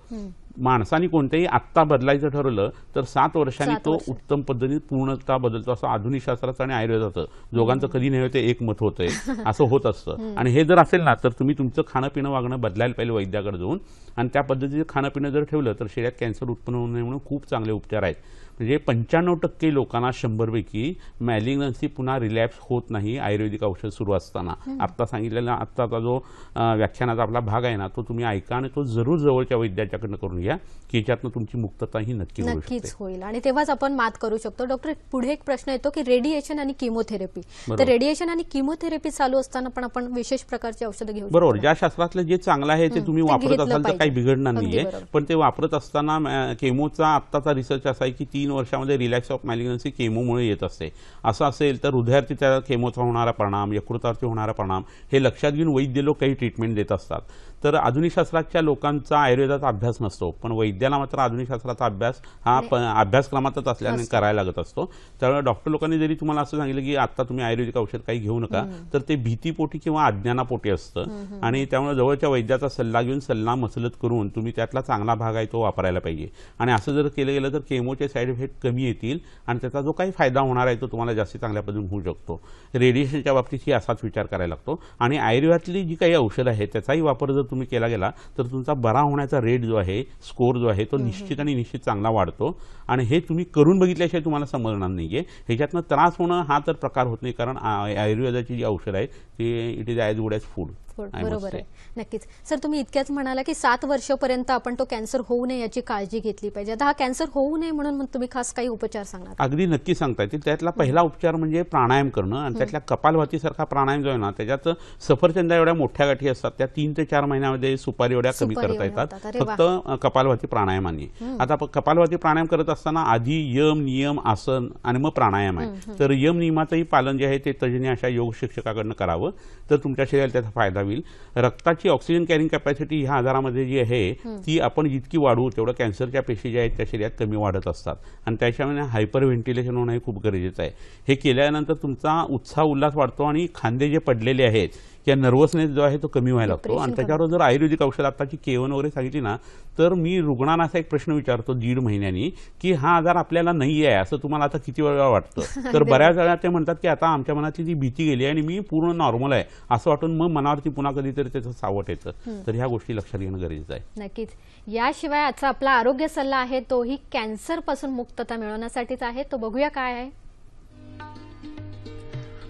माणसाने कोणत्याही आत्ता बदलायचं ठरवलं तर 7 वर्षांनी तो उत्तम पद्धतीने पूर्णतः बदलतो. असं आधुनिक शास्त्राचं आणि आयुर्वेदाचं दोघांचं कधी नाही होते एक मत होतंय असं होत असतं. आणि हे जर असेल ना तर तुम्ही तुमचं खाणं पिणं वागणं बदलायला पाहिजे वैद्याकडे जाऊन. आणि त्या पद्धतीचं खाणं पिणं जर ठेवलं तर शरीरात कॅन्सर उत्पन्न होऊ नये म्हणून खूप चांगले उपचार आहेत. म्हणजे 95% लोकांना 100 पैकी मॅलिग्नन्सी पुन्हा रिलॅप्स होत नाही आयुर्वेदिक औषध सुरू असताना. आत्ता सांगितलेला आत्ताचा जो व्याख्यानाचा आपला भाग आहे ना तो तुम्ही ऐका आणि तो जरूर जवळच्या वैद्याच्याकडनं करून घ्या की याच्यातनं तुमची मुक्तता ही नक्कीच होईल आणि तेव्हाच आपण मात करू शकतो. डॉक्टर, पुढे एक प्रश्न येतो की रेडिएशन आणि किमोथेरपी. तर रेडिएशन आणि किमोथेरपी चालू असताना पण आपण विशेष प्रकारची औषधं घेऊ? बरोबर. ज्या शास्त्रातलं जे चांगलं आहे ते तुम्ही वापरत असाल तर काही बिघडणार नाहीये. पण ते वापरत असताना केमोचा आत्ताचा रिसर्च असा आहे की 3 वर्षामध्ये रिलॅक्स ऑफ मॅलिग्नन्सी केमोमुळे येत असते. असं असेल तर हृदयावरती त्या केमोचा होणारा परिणाम, यकृतावरती होणारा परिणाम हे लक्षात घेऊन वैद्य लोक काही ट्रीटमेंट देत असतात. तर आधुनिक शास्त्राच्या लोकांचा आयुर्वेदाचा अभ्यास नसतो, पण वैद्याला मात्र आधुनिक शास्त्राचा अभ्यास हा अभ्यासक्रमातच असल्याने करायला लागत असतो. त्यामुळे डॉक्टर लोकांनी जरी तुम्हाला असं सांगितलं की आता तुम्ही आयुर्वेदिक औषध काही घेऊ नका, तर ते भीतीपोटी किंवा अज्ञानापोटी असतं आणि त्यामुळे जवळच्या वैद्याचा सल्ला घेऊन सल्ला मसलत करून तुम्ही त्यातला चांगला भाग आहे तो वापरायला पाहिजे. आणि असं जर केलं गेलं तर केमोचे साईड इफेक्ट कमी येतील आणि त्याचा जो काही फायदा होणार आहे तो तुम्हाला जास्त चांगल्या पद्धतीने होऊ शकतो. रेडिएशनच्या बाबतीतही असाच विचार करायला लागतो. आणि आयुर्वेदातली जी काही औषधं आहेत त्याचाही वापर जर तुम्ही केला गेला तर तुमचा बरा होण्याचा रेट जो आहे, स्कोर जो आहे, तो निश्चित आणि निश्चित चांगला वाढतो. आणि हे तुम्ही करून बघितल्याशिवाय तुम्हाला समजणार नाहीये. ह्याच्यातनं त्रास होणं हा तर प्रकार होत नाही, कारण आयुर्वेदाची जी औषध आहे ती it is as good as food. बरोबर आहे, नक्कीच. सर, तुम्ही इतक्याच म्हणाला की 7 वर्षापर्यंत आपण तो कॅन्सर होऊ नये याची काळजी घेतली पाहिजे. आता हा कॅन्सर होऊ नये म्हणून तुम्ही खास काही उपचार सांगणार? अगदी नक्की सांगता येतील. त्यातला पहिला उपचार म्हणजे प्राणायाम करणं. आणि त्यातल्या कपालभातीसारखा प्राणायाम जो आहे ना, त्याच्यात सफरचंदा एवढ्या मोठ्या गाठी असतात, त्या 3 ते 4 महिन्यामध्ये सुपारी एवढ्या कमी करता येतात फक्त कपालभाती प्राणायामाने. आता कपालभाती प्राणायाम करत असताना आधी यम, नियम, आसन आणि मग प्राणायाम आहे. तर यम नियमाचंही पालन जे आहे ते तज्ज्ञ अशा योग शिक्षकाकडनं करावं, तर तुमच्या शरीराला त्याचा फायदा होईल. रक्ताची ऑक्सिजन कॅरिंग कॅपॅसिटी ह्या आजारामध्ये जी आहे ती आपण जितकी वाढवू तेवढं कॅन्सरच्या पेशी ज्या आहेत त्या शरीरात कमी वाढत असतात. आणि त्याच्यामुळे हायपर व्हेंटिलेशन होणं हे खूप गरजेचं आहे. हे केल्यानंतर तुमचा उत्साह उल्हास वाढतो आणि खांदे जे पडलेले आहेत किंवा नर्वसनेस जो आहे तो कमी व्हायला लागतो. आणि त्याच्यावर जर आयुर्वेदिक औषध आताची केवन वगैरे सांगितली ना, तर मी रुग्णांना असा एक प्रश्न विचारतो 1.5 महिन्यांनी की हा आजार आपल्याला नाही आहे असं तुम्हाला आता किती वेळा वाटतं? तर बऱ्याच वेळा ते म्हणतात की आता आमच्या मनातली ती भीती गेली आणि मी पूर्ण नॉर्मल आहे असं वाटून मग मनावरती पुन्हा कधीतरी त्याचं सावट येतं. तर ह्या गोष्टी लक्षात घेणं गरजेचं आहे. नक्कीच. याशिवाय आजचा आपला आरोग्य सल्ला आहे तोही कॅन्सर पासून मुक्तता मिळवण्यासाठीच आहे. तो बघूया काय आहे.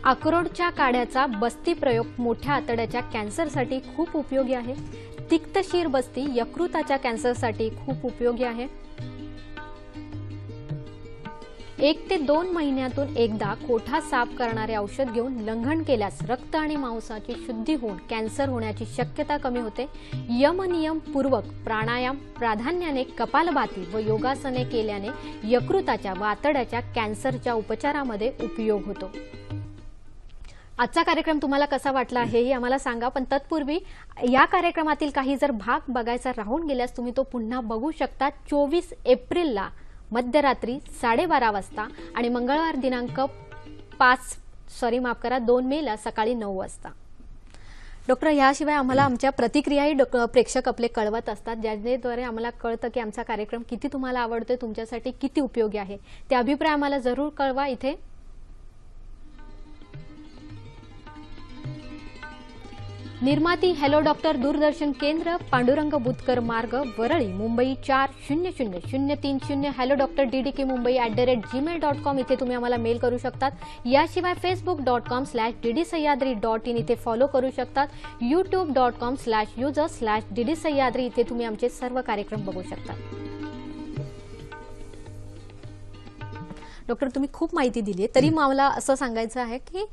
अक्रोडच्या काड्याचा बस्ती प्रयोग मोठ्या आतड्याच्या कॅन्सरसाठी खूप उपयोगी आहे. तिक्तशीर बस्ती यकृताच्या कॅन्सरसाठी खूप उपयोगी आहे. 1 ते 2 महिन्यातून एकदा कोठा साफ करणारे औषध घेऊन लंघन केल्यास रक्त आणि मांसाची शुद्धी होऊन कॅन्सर होण्याची शक्यता कमी होते. यमनियम पूर्वक प्राणायाम, प्राधान्याने कपालभाती व योगासने केल्याने यकृताच्या व आतड्याच्या कॅन्सरच्या उपचारामध्ये उपयोग होतो. आजचा कार्यक्रम तुम्हाला कसा वाटला हेही आम्हाला सांगा. पण तत्पूर्वी या कार्यक्रमातील काही जर भाग बघायचा राहून गेल्यास तुम्ही तो पुन्हा बघू शकता 24 एप्रिलला मध्यरात्री 12:30 वाजता आणि मंगळवार दिनांक 2 मेला सकाळी 9 वाजता. डॉक्टर, याशिवाय आम्हाला आमच्या प्रतिक्रियाही प्रेक्षक आपले कळवत असतात, ज्याद्वारे आम्हाला कळतं की आमचा कार्यक्रम किती तुम्हाला आवडतोय, तुमच्यासाठी किती उपयोगी आहे. ते अभिप्राय आम्हाला जरूर कळवा. इथे निर्माती हॅलो डॉक्टर, दूरदर्शन केंद्र, पांडुरंग बुतकर मार्ग, Worli, Mumbai 400030. Hello doctor DDK Mumbai @gmail.com इथे तुम्ही आम्हाला मेल करू शकतात. याशिवाय facebook.com/ddsahyadri.in इथे फॉलो करू शकतात. youtube.com/user/ddsahyadri इथे तुम्ही आमचे सर्व कार्यक्रम बघू शकता. डॉक्टर, तुम्ही खूप माहिती दिली आहे, तरी मला असं सांगायचं आहे की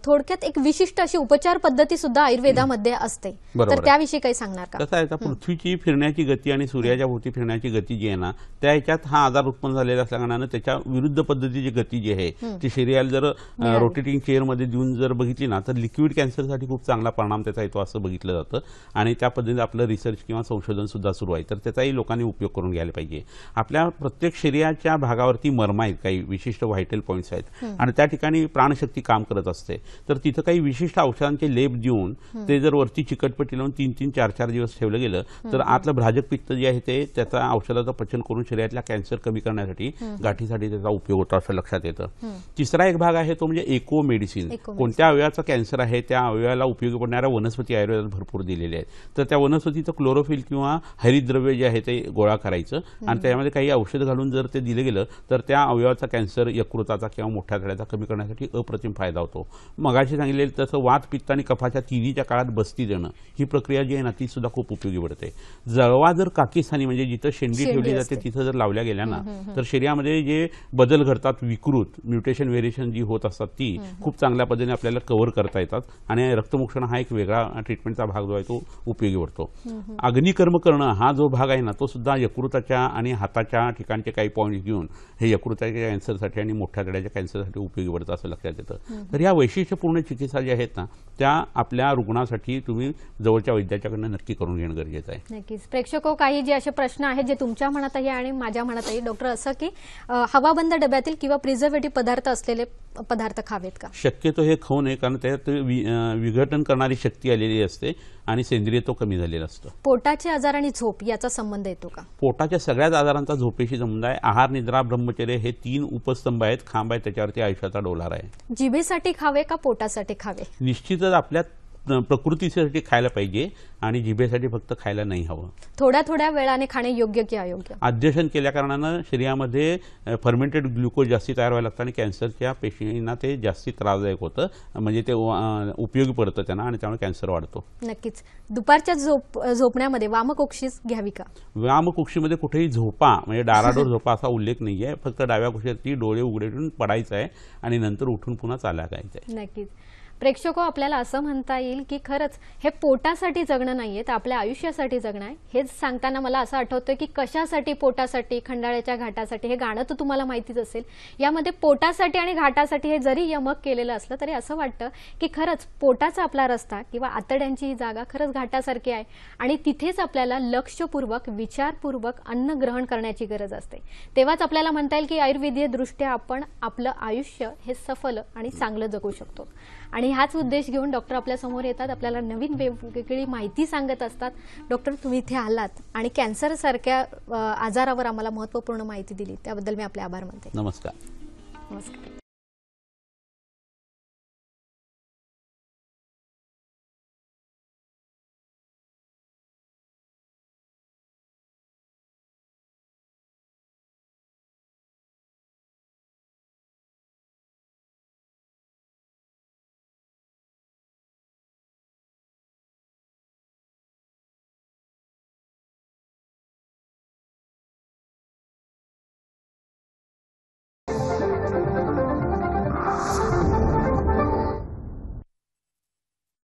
थोडक्यात एक विशिष्ट अशी उपचार पद्धती सुद्धा आयुर्वेदामध्ये असते, तर त्याविषयी काही सांगणार का? कसं आहे, पृथ्वीची फिरण्याची गती आणि सूर्याच्या भोवती फिरण्याची गती जी आहे ना, त्या ह्याच्यात हा आजार उत्पन्न झालेला असल्याकारणानं त्याच्या विरुद्ध पद्धतीची गती जी आहे ती शरीराला जर रोटेटिंग चेअरमध्ये देऊन जर बघितली ना, तर लिक्विड कॅन्सरसाठी खूप चांगला परिणाम त्याचा येतो असं बघितलं जातं. आणि त्या पद्धतीने आपलं रिसर्च किंवा संशोधन सुद्धा सुरू आहे, तर त्याचाही लोकांनी उपयोग करून घ्यायला पाहिजे. आपल्या प्रत्येक शरीराच्या भागावरती मर्म आहेत, काही विशिष्ट व्हायटल पॉइंट्स आहेत आणि त्या ठिकाणी प्राणशक्ती काम करत असते. तर तिथं काही विशिष्ट औषधांचे लेप देऊन ते जर वरती चिकटपट्टी लावून 3-3, 4-4 दिवस ठेवलं गेलं तर आतलं भ्राजक पित्त जे आहे ते त्याचा औषधाचं पचन करून शरीरातल्या कॅन्सर कमी करण्यासाठी, गाठीसाठी त्याचा उपयोग होतो असं लक्षात येतं. तिसरा एक भाग आहे तो म्हणजे इको मेडिसिन. कोणत्या अवयवाचा कॅन्सर आहे त्या अवयवाला उपयोगी पडणाऱ्या वनस्पती आयुर्वेदात भरपूर दिलेल्या आहेत. तर त्या वनस्पतीचं क्लोरोफिल किंवा हरितद्रव्य जे आहे ते गोळा करायचं आणि त्यामध्ये काही औषध घालून जर ते दिलं गेलं तर त्या अवयवाचा कॅन्सर, यकृताचा किंवा मोठ्या आतड्याचा कमी करण्यासाठी अप्रतिम फायदा होतो. मगाशी सांगितलेलं तसं वात, पित्त आणि कफाच्या तिन्हीच्या काळात बस्ती देणं ही प्रक्रिया जी आहे ना ती सुद्धा खूप उपयोगी पडते. जळवा जर काकीस्थानी म्हणजे जिथं शेंडी ठेवली जाते तिथं जर लावल्या गेल्या ना तर शरीरामध्ये जे बदल घडतात, विकृत म्युटेशन, व्हेरिएशन जी होत असतात ती खूप चांगल्या पद्धतीने आपल्याला कव्हर करता येतात. आणि रक्तमोक्षण हा एक वेगळा ट्रीटमेंटचा भाग जो आहे तो उपयोगी पडतो. अग्निकर्म करणं हा जो भाग आहे ना तो सुद्धा यकृताच्या आणि हाताच्या ठिकाणचे काही पॉईंट घेऊन हे यकृताच्या कॅन्सरसाठी आणि मोठ्या तड्याच्या कॅन्सरसाठी उपयोगी पडतं असं लक्षात येतं. तर ह्या वैशिष्ट्यपूर्ण चिकित्सा ज्या आहेत ना त्या आपल्या रुग्णासाठी तुम्ही जवळच्या वैद्याच्याकडनं नक्की करून घेणं गरजेचं आहे. नक्कीच. प्रेक्षको, काही जे असे प्रश्न आहेत जे तुमच्या मनातही आणि माझ्या मनातही, डॉक्टर, असं की हवाबंद डब्यातील किंवा प्रिझर्वेटिव्ह पदार्थ असलेले पदार्थ खावेत का? शक्यतो हे खाऊ नये, कारण त्यात विघटन करणारी शक्ती आलेली असते आणि सेंद्रियत्व कमी झालेलं असतं. पोटाचे आजार आणि झोप याचा संबंध येतो का? पोटाच्या सगळ्याच आजारांचा झोपेशी संबंध आहे. आहार, निद्रा, ब्रह्मचर्य हे 3 उपस्तंभ आहेत, खांब आहे, त्याच्यावरती आयुष्याचा डोलार आहे. जिभेसाठी खावे का पोटासाठी खावे? निश्चितच आपल्या प्रकृतीसाठी खायला पाहिजे आणि जिभेसाठी फक्त खायला नाही हवं. थोड्या थोड्या वेळाने खाणे योग्य की अयोग्य? अध्यशन केल्या कारणानं शरीरामध्ये फर्मेंटेड ग्लुकोज जास्ती तयार व्हायला लागतं आणि कॅन्सरच्या पेशींना ते जास्ती त्रासदायक होतं, म्हणजे ते उपयोगी पडतं त्यांना आणि त्यामुळे कॅन्सर वाढतो. नक्कीच. दुपारच्या झोपण्यामध्ये वामकुक्षीच घ्यावी का? वामकुक्षीमध्ये कुठेही झोपा म्हणजे डाराडोर झोपा असा उल्लेख नाही आहे. फक्त डाव्या कुक्षीवरती डोळे उघडे ठेवून पडायचं आहे आणि नंतर उठून पुन्हा चालला करायचं आहे. नक्कीच. प्रेक्षको, आपल्याला असं म्हणता येईल की खरंच हे पोटासाठी जगणं नाहीये, तर आपल्या आयुष्यासाठी जगणं आहे. हेच सांगताना मला असं आठवतंय की कशासाठी पोटासाठी, खंडाळ्याच्या घाटासाठी, हे गाणं तर तुम्हाला माहितीच असेल. यामध्ये पोटासाठी आणि घाटासाठी हे जरी यमक केलेलं असलं तरी असं वाटतं की खरंच पोटाचा आपला रस्ता किंवा आतड्यांची ही जागा खरंच घाटासारखी आहे आणि तिथेच आपल्याला लक्षपूर्वक, विचारपूर्वक अन्न ग्रहण करण्याची गरज असते. तेव्हाच आपल्याला म्हणता येईल की आयुर्वेदीय दृष्ट्या आपण आपलं आयुष्य हे सफल आणि चांगलं जगू शकतो. आणि हाच उद्देश घेऊन डॉक्टर आपल्या समोर येतात, आपल्याला नवीन वेगवेगळी माहिती सांगत असतात. डॉक्टर, तुम्ही इथे आलात आणि कॅन्सरसारख्या आजारावर आम्हाला महत्त्वपूर्ण माहिती दिली त्याबद्दल मी आपले आभार मानते. नमस्कार. नमस्कार.